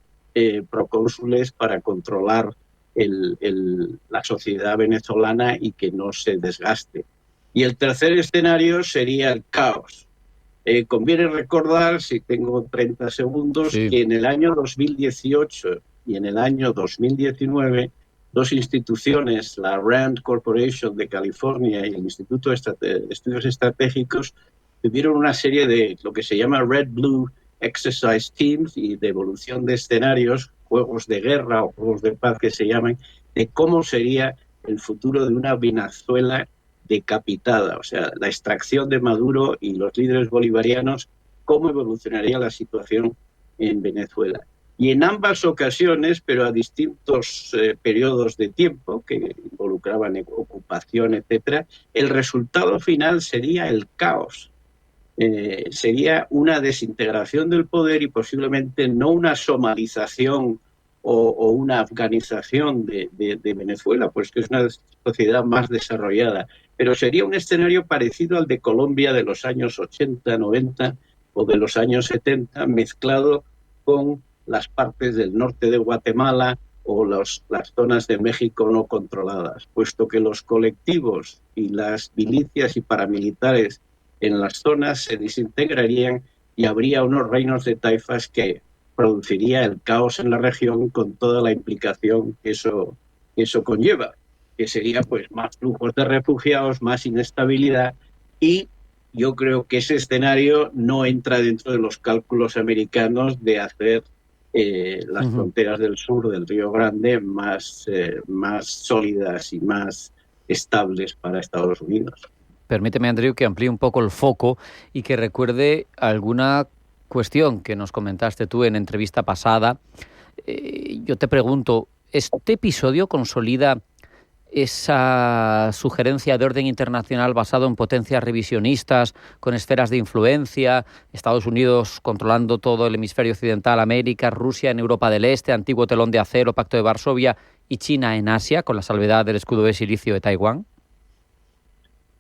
procónsules para controlar la sociedad venezolana y que no se desgaste. Y el tercer escenario sería el caos. Conviene recordar, si tengo 30 segundos, que en el año 2018 y en el año 2019, 2 instituciones, la RAND Corporation de California y el Instituto de Estudios Estratégicos, tuvieron una serie de lo que se llama Red Blue Exercise Teams y de evolución de escenarios, juegos de guerra o juegos de paz que se llaman, de cómo sería el futuro de una Venezuela decapitada, o sea, la extracción de Maduro y los líderes bolivarianos, cómo evolucionaría la situación en Venezuela. Y en ambas ocasiones, pero a distintos periodos de tiempo que involucraban ocupación, etcétera, el resultado final sería el caos. Sería una desintegración del poder y posiblemente no una somalización o una afganización de Venezuela, pues que es una sociedad más desarrollada, pero sería un escenario parecido al de Colombia de los años 80, 90, o de los años 70 mezclado con las partes del norte de Guatemala o las zonas de México no controladas, puesto que los colectivos y las milicias y paramilitares en las zonas se desintegrarían y habría unos reinos de taifas que produciría el caos en la región con toda la implicación que eso conlleva, que sería pues más flujos de refugiados, más inestabilidad, y yo creo que ese escenario no entra dentro de los cálculos americanos de hacer las fronteras del sur del Río Grande más sólidas y más estables para Estados Unidos. Permíteme, Andreu, que amplíe un poco el foco y que recuerde alguna cuestión que nos comentaste tú en entrevista pasada. Yo te pregunto, ¿este episodio consolida esa sugerencia de orden internacional basado en potencias revisionistas con esferas de influencia, Estados Unidos controlando todo el hemisferio occidental, América, Rusia en Europa del Este, antiguo telón de acero, Pacto de Varsovia, y China en Asia, con la salvedad del escudo de silicio de Taiwán?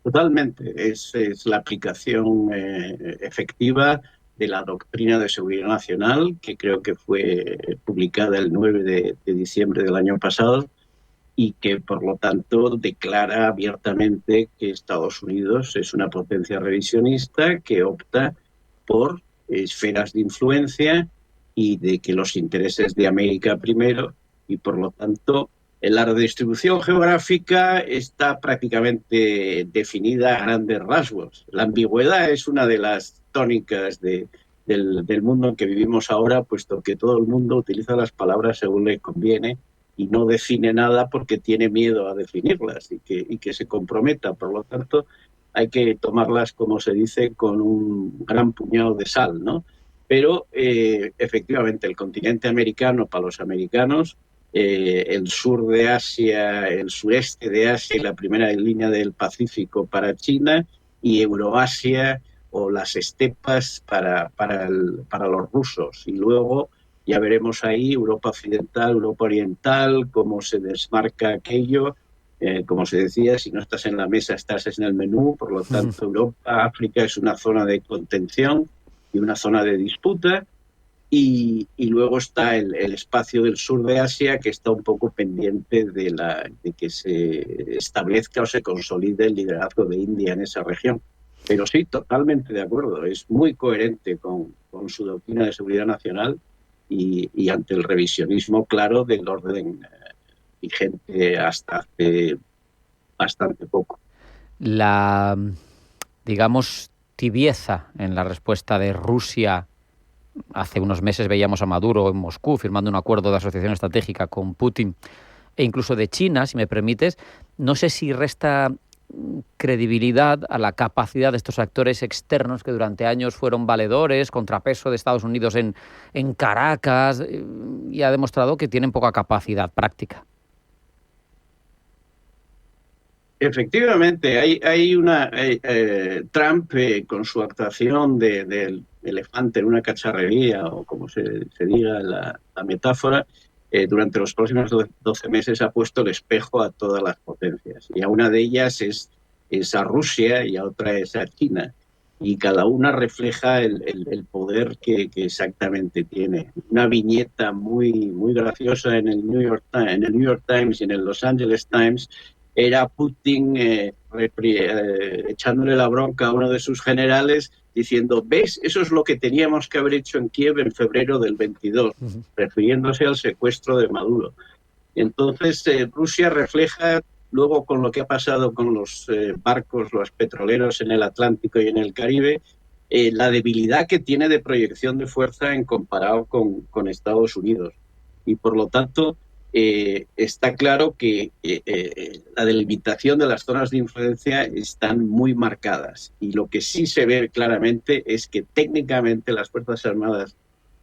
Totalmente, es la aplicación efectiva de la doctrina de seguridad nacional, que creo que fue publicada el 9 de diciembre del año pasado, y que por lo tanto declara abiertamente que Estados Unidos es una potencia revisionista que opta por esferas de influencia y de que los intereses de América primero, y por lo tanto la redistribución geográfica está prácticamente definida a grandes rasgos. La ambigüedad es una de las tónicas del mundo en que vivimos ahora, puesto que todo el mundo utiliza las palabras según le conviene y no define nada porque tiene miedo a definirlas y que se comprometa. Por lo tanto, hay que tomarlas, como se dice, con un gran puñado de sal, ¿no? Pero efectivamente el continente americano para los americanos, el sur de Asia, el sureste de Asia y la primera línea del Pacífico para China, y Euroasia o las estepas para los rusos. Y luego ya veremos ahí Europa Occidental, Europa Oriental, cómo se desmarca aquello. Como se decía, si no estás en la mesa, estás en el menú. Por lo tanto, Europa, África es una zona de contención y una zona de disputa. Y luego está el espacio del sur de Asia, que está un poco pendiente de que se establezca o se consolide el liderazgo de India en esa región. Pero sí, totalmente de acuerdo. Es muy coherente con su doctrina de seguridad nacional y ante el revisionismo claro del orden vigente hasta hace bastante poco. La, digamos, tibieza en la respuesta de Rusia. Hace unos meses veíamos a Maduro en Moscú firmando un acuerdo de asociación estratégica con Putin, e incluso de China, si me permites. No sé si resta credibilidad a la capacidad de estos actores externos que durante años fueron valedores, contrapeso de Estados Unidos en Caracas, y ha demostrado que tienen poca capacidad práctica. Efectivamente, hay una Trump con su actuación del elefante en una cacharrería, o como se diga la metáfora, durante los próximos 12 meses ha puesto el espejo a todas las potencias. Y a una de ellas es a Rusia y a otra es a China. Y cada una refleja el poder que exactamente tiene. Una viñeta muy graciosa en el New York Times y en el Los Angeles Times era Putin echándole la bronca a uno de sus generales, diciendo: ¿ves? Eso es lo que teníamos que haber hecho en Kiev en febrero del 22, refiriéndose al secuestro de Maduro. Entonces, Rusia refleja, luego con lo que ha pasado con los barcos, los petroleros en el Atlántico y en el Caribe, la debilidad que tiene de proyección de fuerza en comparado con Estados Unidos. Y por lo tanto, está claro que la delimitación de las zonas de influencia están muy marcadas, y lo que sí se ve claramente es que técnicamente las Fuerzas Armadas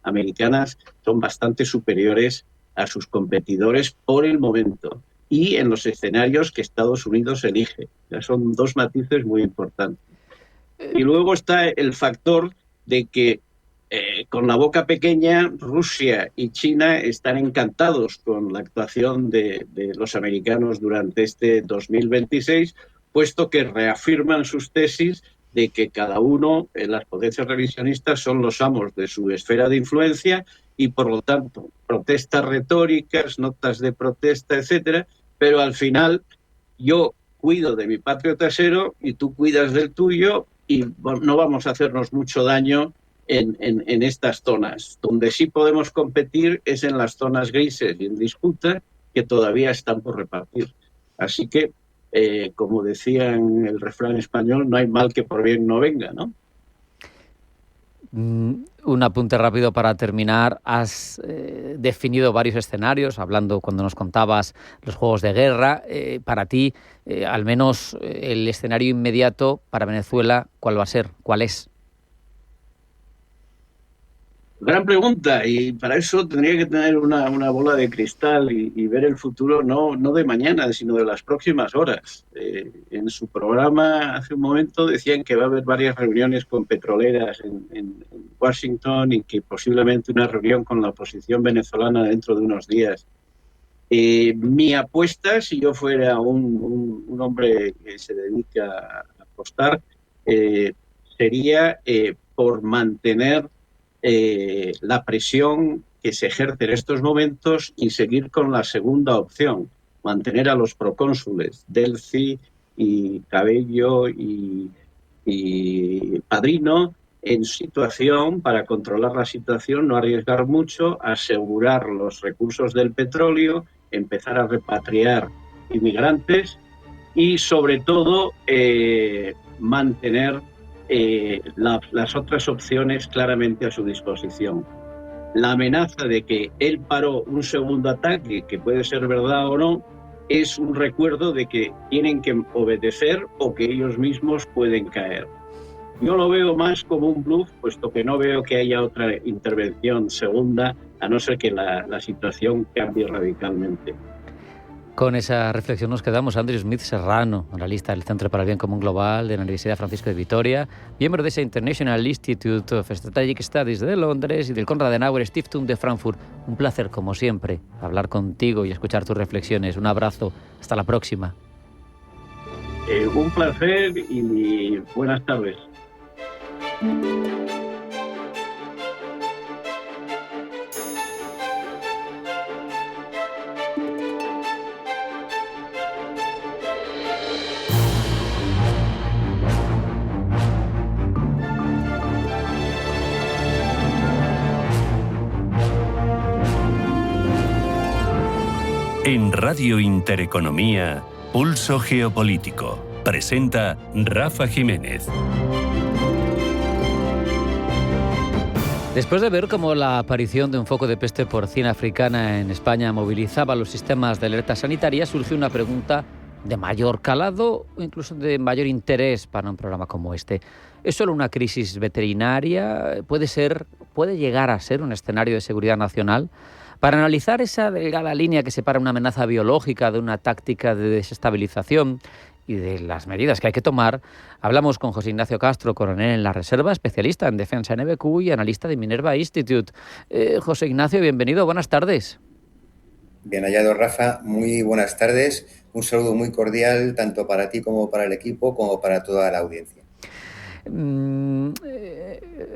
americanas son bastante superiores a sus competidores por el momento y en los escenarios que Estados Unidos elige. Ya son dos matices muy importantes. Y luego está el factor de que con la boca pequeña, Rusia y China están encantados con la actuación de los americanos durante este 2026, puesto que reafirman sus tesis de que cada uno, las potencias revisionistas, son los amos de su esfera de influencia y, por lo tanto, protestas retóricas, notas de protesta, etcétera, pero al final yo cuido de mi patio trasero y tú cuidas del tuyo y no vamos a hacernos mucho daño en estas zonas. Donde sí podemos competir es en las zonas grises y en disputa que todavía están por repartir. Así que, como decía en el refrán español, no hay mal que por bien no venga, ¿no? Un apunte rápido para terminar. Has definido varios escenarios, hablando cuando nos contabas los juegos de guerra. Para ti, al menos el escenario inmediato para Venezuela, ¿cuál va a ser? ¿Cuál es? Gran pregunta, y para eso tendría que tener una bola de cristal y ver el futuro no de mañana, sino de las próximas horas. En su programa hace un momento decían que va a haber varias reuniones con petroleras en Washington y que posiblemente una reunión con la oposición venezolana dentro de unos días. Mi apuesta, si yo fuera un hombre que se dedica a apostar, sería por mantener la presión que se ejerce en estos momentos y seguir con la segunda opción, mantener a los procónsules Delcy y Cabello y Padrino en situación para controlar la situación, no arriesgar mucho, asegurar los recursos del petróleo, empezar a repatriar inmigrantes y sobre todo mantener las otras opciones claramente a su disposición. La amenaza de que él paró un segundo ataque, que puede ser verdad o no, es un recuerdo de que tienen que obedecer o que ellos mismos pueden caer. Yo lo veo más como un bluff, puesto que no veo que haya otra intervención segunda, a no ser que la situación cambie radicalmente. Con esa reflexión nos quedamos. Andrew Smith Serrano, analista del Centro para el Bien Común Global de la Universidad Francisco de Vitoria, miembro de ese International Institute of Strategic Studies de Londres y del Konrad Adenauer Stiftung de Frankfurt. Un placer, como siempre, hablar contigo y escuchar tus reflexiones. Un abrazo. Hasta la próxima. Un placer y buenas tardes. En Radio Intereconomía, Pulso Geopolítico. Presenta Rafa Jiménez. Después de ver cómo la aparición de un foco de peste porcina africana en España movilizaba los sistemas de alerta sanitaria, surgió una pregunta de mayor calado o incluso de mayor interés para un programa como este. ¿Es solo una crisis veterinaria? ¿Puede llegar a ser un escenario de seguridad nacional? Para analizar esa delgada línea que separa una amenaza biológica de una táctica de desestabilización y de las medidas que hay que tomar, hablamos con José Ignacio Castro, coronel en la Reserva, especialista en defensa NBQ y analista de Minerva Institute. José Ignacio, bienvenido, buenas tardes. Bien hallado, Rafa, muy buenas tardes. Un saludo muy cordial tanto para ti como para el equipo, como para toda la audiencia.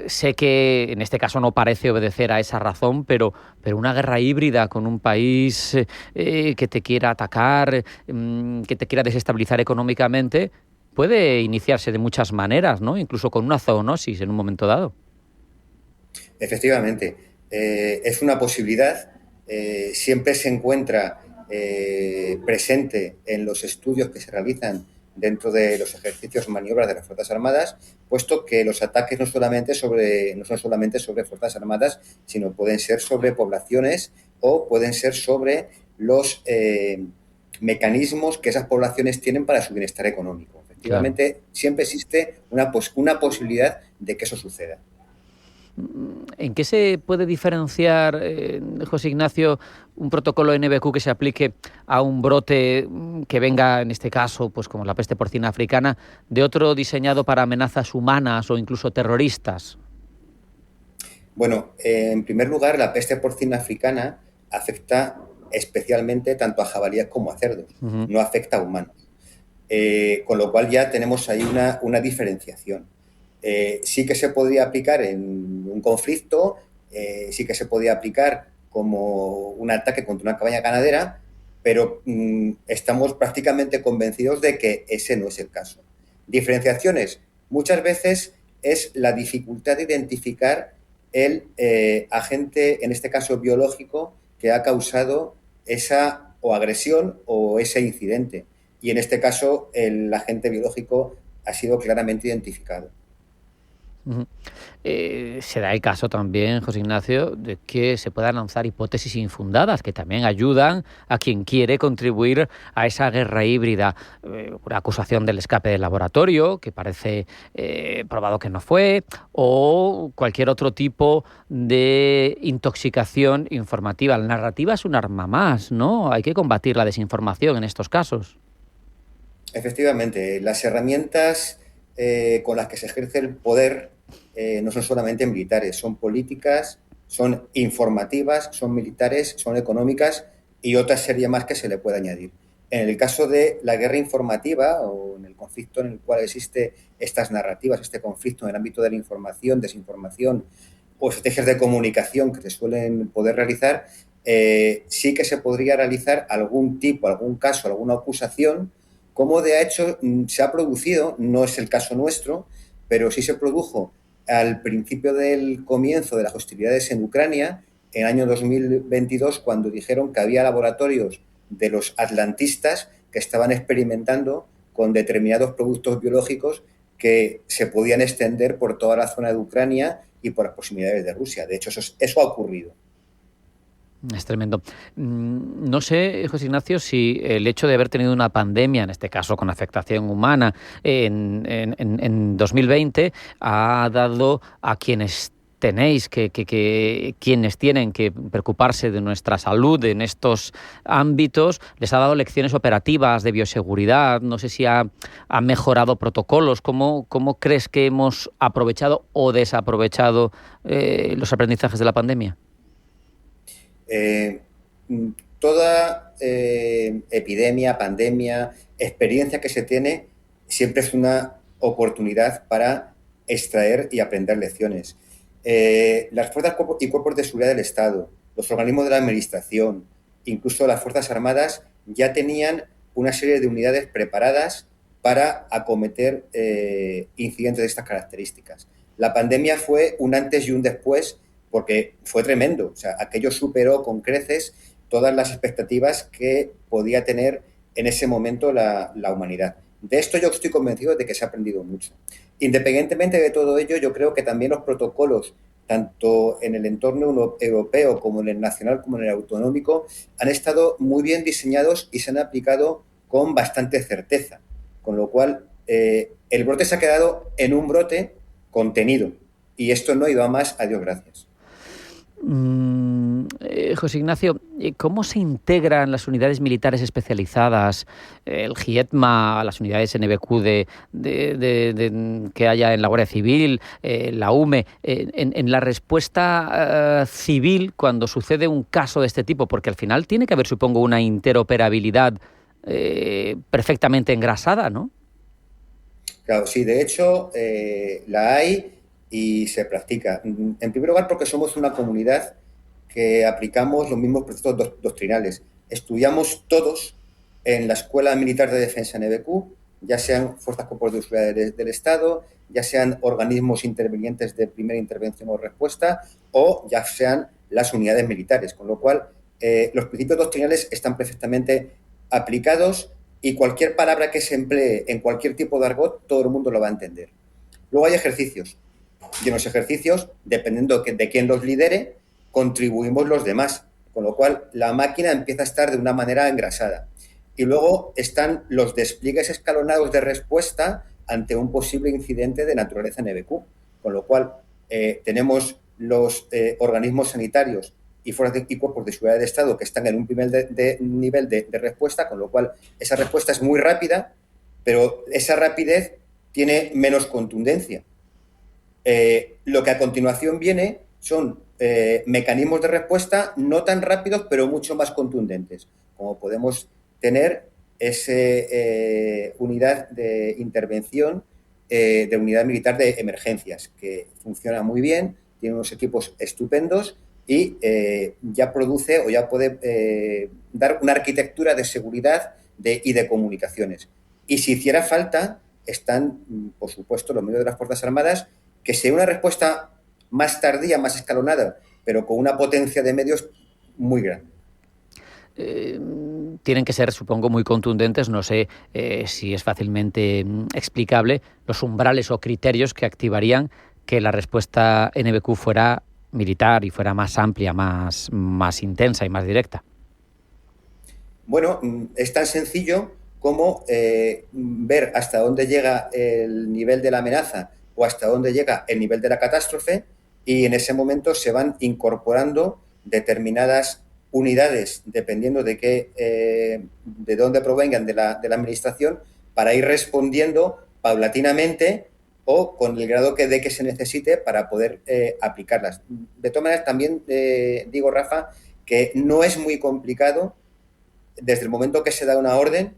Sé que en este caso no parece obedecer a esa razón, pero una guerra híbrida con un país que te quiera atacar, que te quiera desestabilizar económicamente, puede iniciarse de muchas maneras, ¿no? Incluso con una zoonosis en un momento dado. Efectivamente, es una posibilidad. Siempre se encuentra presente en los estudios que se realizan dentro de los ejercicios maniobras de las Fuerzas Armadas, puesto que los ataques no son solamente sobre Fuerzas Armadas, sino pueden ser sobre poblaciones o pueden ser sobre los mecanismos que esas poblaciones tienen para su bienestar económico. Efectivamente, claro, siempre existe una posibilidad de que eso suceda. ¿En qué se puede diferenciar, José Ignacio, un protocolo NBQ que se aplique a un brote que venga, en este caso, pues como la peste porcina africana, de otro diseñado para amenazas humanas o incluso terroristas? Bueno, en primer lugar, la peste porcina africana afecta especialmente tanto a jabalíes como a cerdos, no afecta a humanos. con lo cual ya tenemos ahí una diferenciación. Sí que se podría aplicar en un conflicto, sí que se podría aplicar como un ataque contra una cabaña ganadera, pero estamos prácticamente convencidos de que ese no es el caso. Diferenciaciones, muchas veces es la dificultad de identificar el agente, en este caso biológico, que ha causado esa o agresión o ese incidente. Y en este caso el agente biológico ha sido claramente identificado. Se da el caso también, José Ignacio, de que se puedan lanzar hipótesis infundadas que también ayudan a quien quiere contribuir a esa guerra híbrida. Una acusación del escape del laboratorio, que parece probado que no fue, o cualquier otro tipo de intoxicación informativa. La narrativa es un arma más, ¿no? Hay que combatir la desinformación en estos casos. Efectivamente, las herramientas con las que se ejerce el poder no son solamente militares, son políticas, son informativas, son militares, son económicas y otra serie más que se le puede añadir. En el caso de la guerra informativa o en el conflicto en el cual existe estas narrativas, este conflicto en el ámbito de la información, desinformación o estrategias de comunicación que se suelen poder realizar, sí que se podría realizar algún caso, alguna acusación, como de hecho se ha producido, no es el caso nuestro, pero sí se produjo al principio del comienzo de las hostilidades en Ucrania, en el año 2022, cuando dijeron que había laboratorios de los atlantistas que estaban experimentando con determinados productos biológicos que se podían extender por toda la zona de Ucrania y por las proximidades de Rusia. De hecho, eso ha ocurrido. Es tremendo. No sé, José Ignacio, si el hecho de haber tenido una pandemia, en este caso con afectación humana, en 2020, ha dado a quienes quienes tienen que preocuparse de nuestra salud en estos ámbitos, les ha dado lecciones operativas de bioseguridad. No sé si ha mejorado protocolos. ¿Cómo crees que hemos aprovechado o desaprovechado los aprendizajes de la pandemia? Toda epidemia, pandemia, experiencia que se tiene siempre es una oportunidad para extraer y aprender lecciones. Las fuerzas y cuerpos de seguridad del Estado, los organismos de la Administración, incluso las Fuerzas Armadas ya tenían una serie de unidades preparadas para acometer incidentes de estas características. La pandemia fue un antes y un después porque fue tremendo. O sea, aquello superó con creces todas las expectativas que podía tener en ese momento la humanidad. De esto yo estoy convencido de que se ha aprendido mucho. Independientemente de todo ello, yo creo que también los protocolos, tanto en el entorno europeo como en el nacional como en el autonómico, han estado muy bien diseñados y se han aplicado con bastante certeza. Con lo cual, el brote se ha quedado en un brote contenido. Y esto no ha ido a más, a Dios gracias. José Ignacio, ¿cómo se integran las unidades militares especializadas, el GIETMA, las unidades NBQ que haya en la Guardia Civil, la UME, en la respuesta civil cuando sucede un caso de este tipo? Porque al final tiene que haber, supongo, una interoperabilidad perfectamente engrasada, ¿no? Claro, sí, de hecho la hay y se practica. En primer lugar, porque somos una comunidad que aplicamos los mismos preceptos doctrinales. Estudiamos todos en la Escuela Militar de Defensa NBQ, ya sean fuerzas cuerpos de seguridad del Estado, ya sean organismos intervinientes de primera intervención o respuesta, o ya sean las unidades militares. Con lo cual, los principios doctrinales están perfectamente aplicados y cualquier palabra que se emplee en cualquier tipo de argot, todo el mundo lo va a entender. Luego hay ejercicios. Y en los ejercicios, dependiendo de quién los lidere, contribuimos los demás, con lo cual la máquina empieza a estar de una manera engrasada. Y luego están los despliegues escalonados de respuesta ante un posible incidente de naturaleza NBQ, con lo cual tenemos los organismos sanitarios y fuerzas y cuerpos de seguridad del Estado que están en un primer nivel de respuesta, con lo cual esa respuesta es muy rápida, pero esa rapidez tiene menos contundencia. Lo que a continuación viene son mecanismos de respuesta no tan rápidos, pero mucho más contundentes, como podemos tener es unidad de intervención de unidad militar de emergencias, que funciona muy bien, tiene unos equipos estupendos y ya produce o ya puede dar una arquitectura de seguridad y de comunicaciones. Y si hiciera falta, están, por supuesto, los medios de las Fuerzas Armadas, que sea una respuesta más tardía, más escalonada, pero con una potencia de medios muy grande. Tienen que ser, supongo, muy contundentes. No sé si es fácilmente explicable los umbrales o criterios que activarían que la respuesta NBQ fuera militar y fuera más amplia, más intensa y más directa. Bueno, es tan sencillo como ver hasta dónde llega el nivel de la amenaza o hasta dónde llega el nivel de la catástrofe, y en ese momento se van incorporando determinadas unidades, dependiendo de dónde provengan de la administración, para ir respondiendo paulatinamente o con el grado de que se necesite para poder aplicarlas. De todas maneras, también digo, Rafa, que no es muy complicado, desde el momento que se da una orden,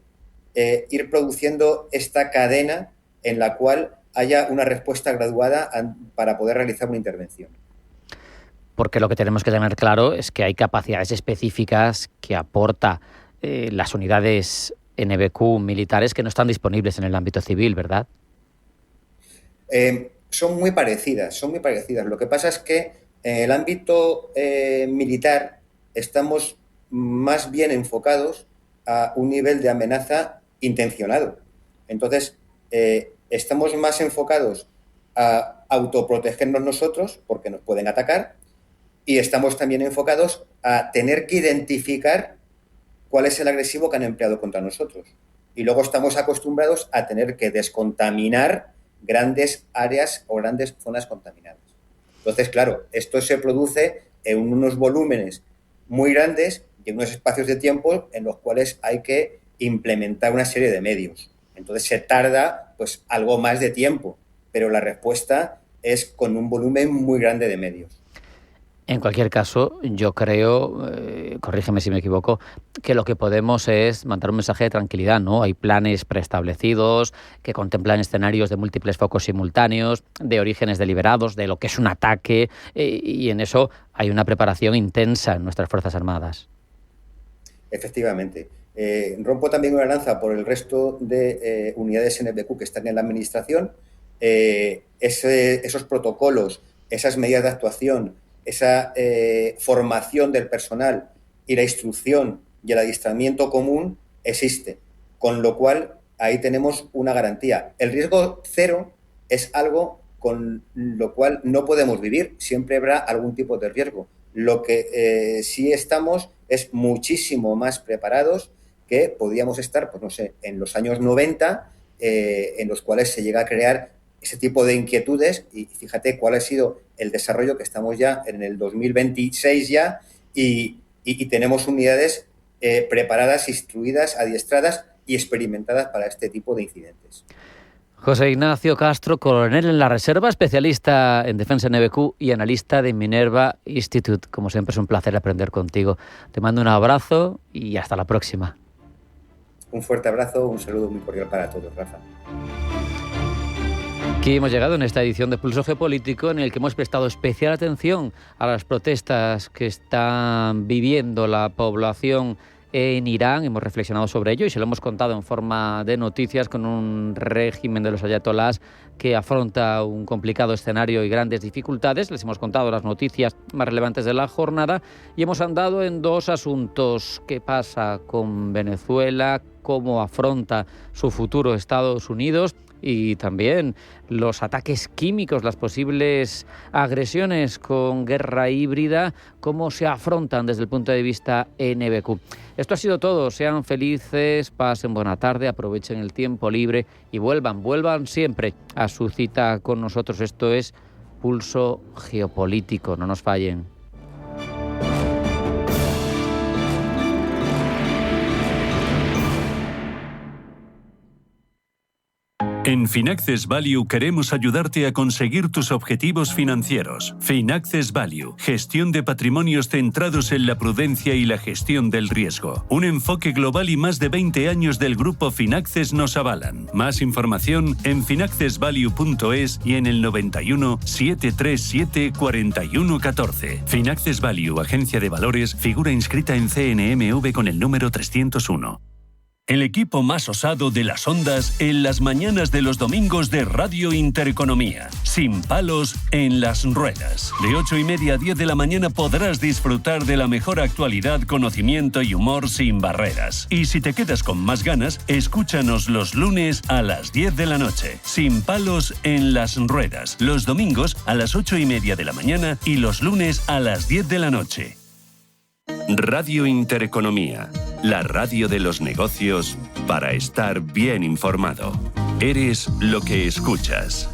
ir produciendo esta cadena en la cual haya una respuesta graduada para poder realizar una intervención. Porque lo que tenemos que tener claro es que hay capacidades específicas que aporta las unidades NBQ militares que no están disponibles en el ámbito civil, ¿verdad? Son muy parecidas. Lo que pasa es que en el ámbito militar estamos más bien enfocados a un nivel de amenaza intencionado. Entonces, estamos más enfocados a autoprotegernos nosotros, porque nos pueden atacar, y estamos también enfocados a tener que identificar cuál es el agresivo que han empleado contra nosotros. Y luego estamos acostumbrados a tener que descontaminar grandes áreas o grandes zonas contaminadas. Entonces, claro, esto se produce en unos volúmenes muy grandes y en unos espacios de tiempo en los cuales hay que implementar una serie de medios. Entonces se tarda pues algo más de tiempo, pero la respuesta es con un volumen muy grande de medios. En cualquier caso, yo creo, corrígeme si me equivoco, que lo que podemos es mandar un mensaje de tranquilidad, ¿no? Hay planes preestablecidos que contemplan escenarios de múltiples focos simultáneos, de orígenes deliberados, de lo que es un ataque, y en eso hay una preparación intensa en nuestras Fuerzas Armadas. Efectivamente. Rompo también una lanza por el resto de unidades NBQ que están en la administración. Esos protocolos, esas medidas de actuación, esa formación del personal y la instrucción y el adiestramiento común existe, con lo cual ahí tenemos una garantía. El riesgo cero es algo con lo cual no podemos vivir, siempre habrá algún tipo de riesgo. Lo que sí estamos es muchísimo más preparados que podíamos estar, pues no sé, en los años 90, en los cuales se llega a crear ese tipo de inquietudes, y fíjate cuál ha sido el desarrollo, que estamos ya en el 2026 ya, y tenemos unidades preparadas, instruidas, adiestradas y experimentadas para este tipo de incidentes. José Ignacio Castro, coronel en la Reserva, especialista en defensa NBQ y analista de Minerva Institute. Como siempre, es un placer aprender contigo. Te mando un abrazo y hasta la próxima. Un fuerte abrazo, un saludo muy cordial para todos, Rafa. Aquí hemos llegado en esta edición de Pulso Geopolítico, en el que hemos prestado especial atención a las protestas que están viviendo la población en Irán. Hemos reflexionado sobre ello y se lo hemos contado en forma de noticias, con un régimen de los ayatolás que afronta un complicado escenario y grandes dificultades. Les hemos contado las noticias más relevantes de la jornada y hemos andado en dos asuntos: qué pasa con Venezuela, cómo afronta su futuro Estados Unidos, y también los ataques químicos, las posibles agresiones con guerra híbrida, cómo se afrontan desde el punto de vista NBQ. Esto ha sido todo. Sean felices, pasen buena tarde, aprovechen el tiempo libre y vuelvan siempre a su cita con nosotros. Esto es Pulso Geopolítico. No nos fallen. En Finaccess Value queremos ayudarte a conseguir tus objetivos financieros. Finaccess Value, gestión de patrimonios centrados en la prudencia y la gestión del riesgo. Un enfoque global y más de 20 años del grupo Finaccess nos avalan. Más información en finaccessvalue.es y en el 91 737 4114. Finaccess Value, agencia de valores, figura inscrita en CNMV con el número 301. El equipo más osado de las ondas en las mañanas de los domingos de Radio Intereconomía. Sin palos en las ruedas. De 8:30 a 10 de la mañana podrás disfrutar de la mejor actualidad, conocimiento y humor sin barreras. Y si te quedas con más ganas, escúchanos los lunes a las 10 de la noche. Sin palos en las ruedas. Los domingos a las 8:30 de la mañana y los lunes a las 10 de la noche. Radio Intereconomía, la radio de los negocios para estar bien informado. Eres lo que escuchas.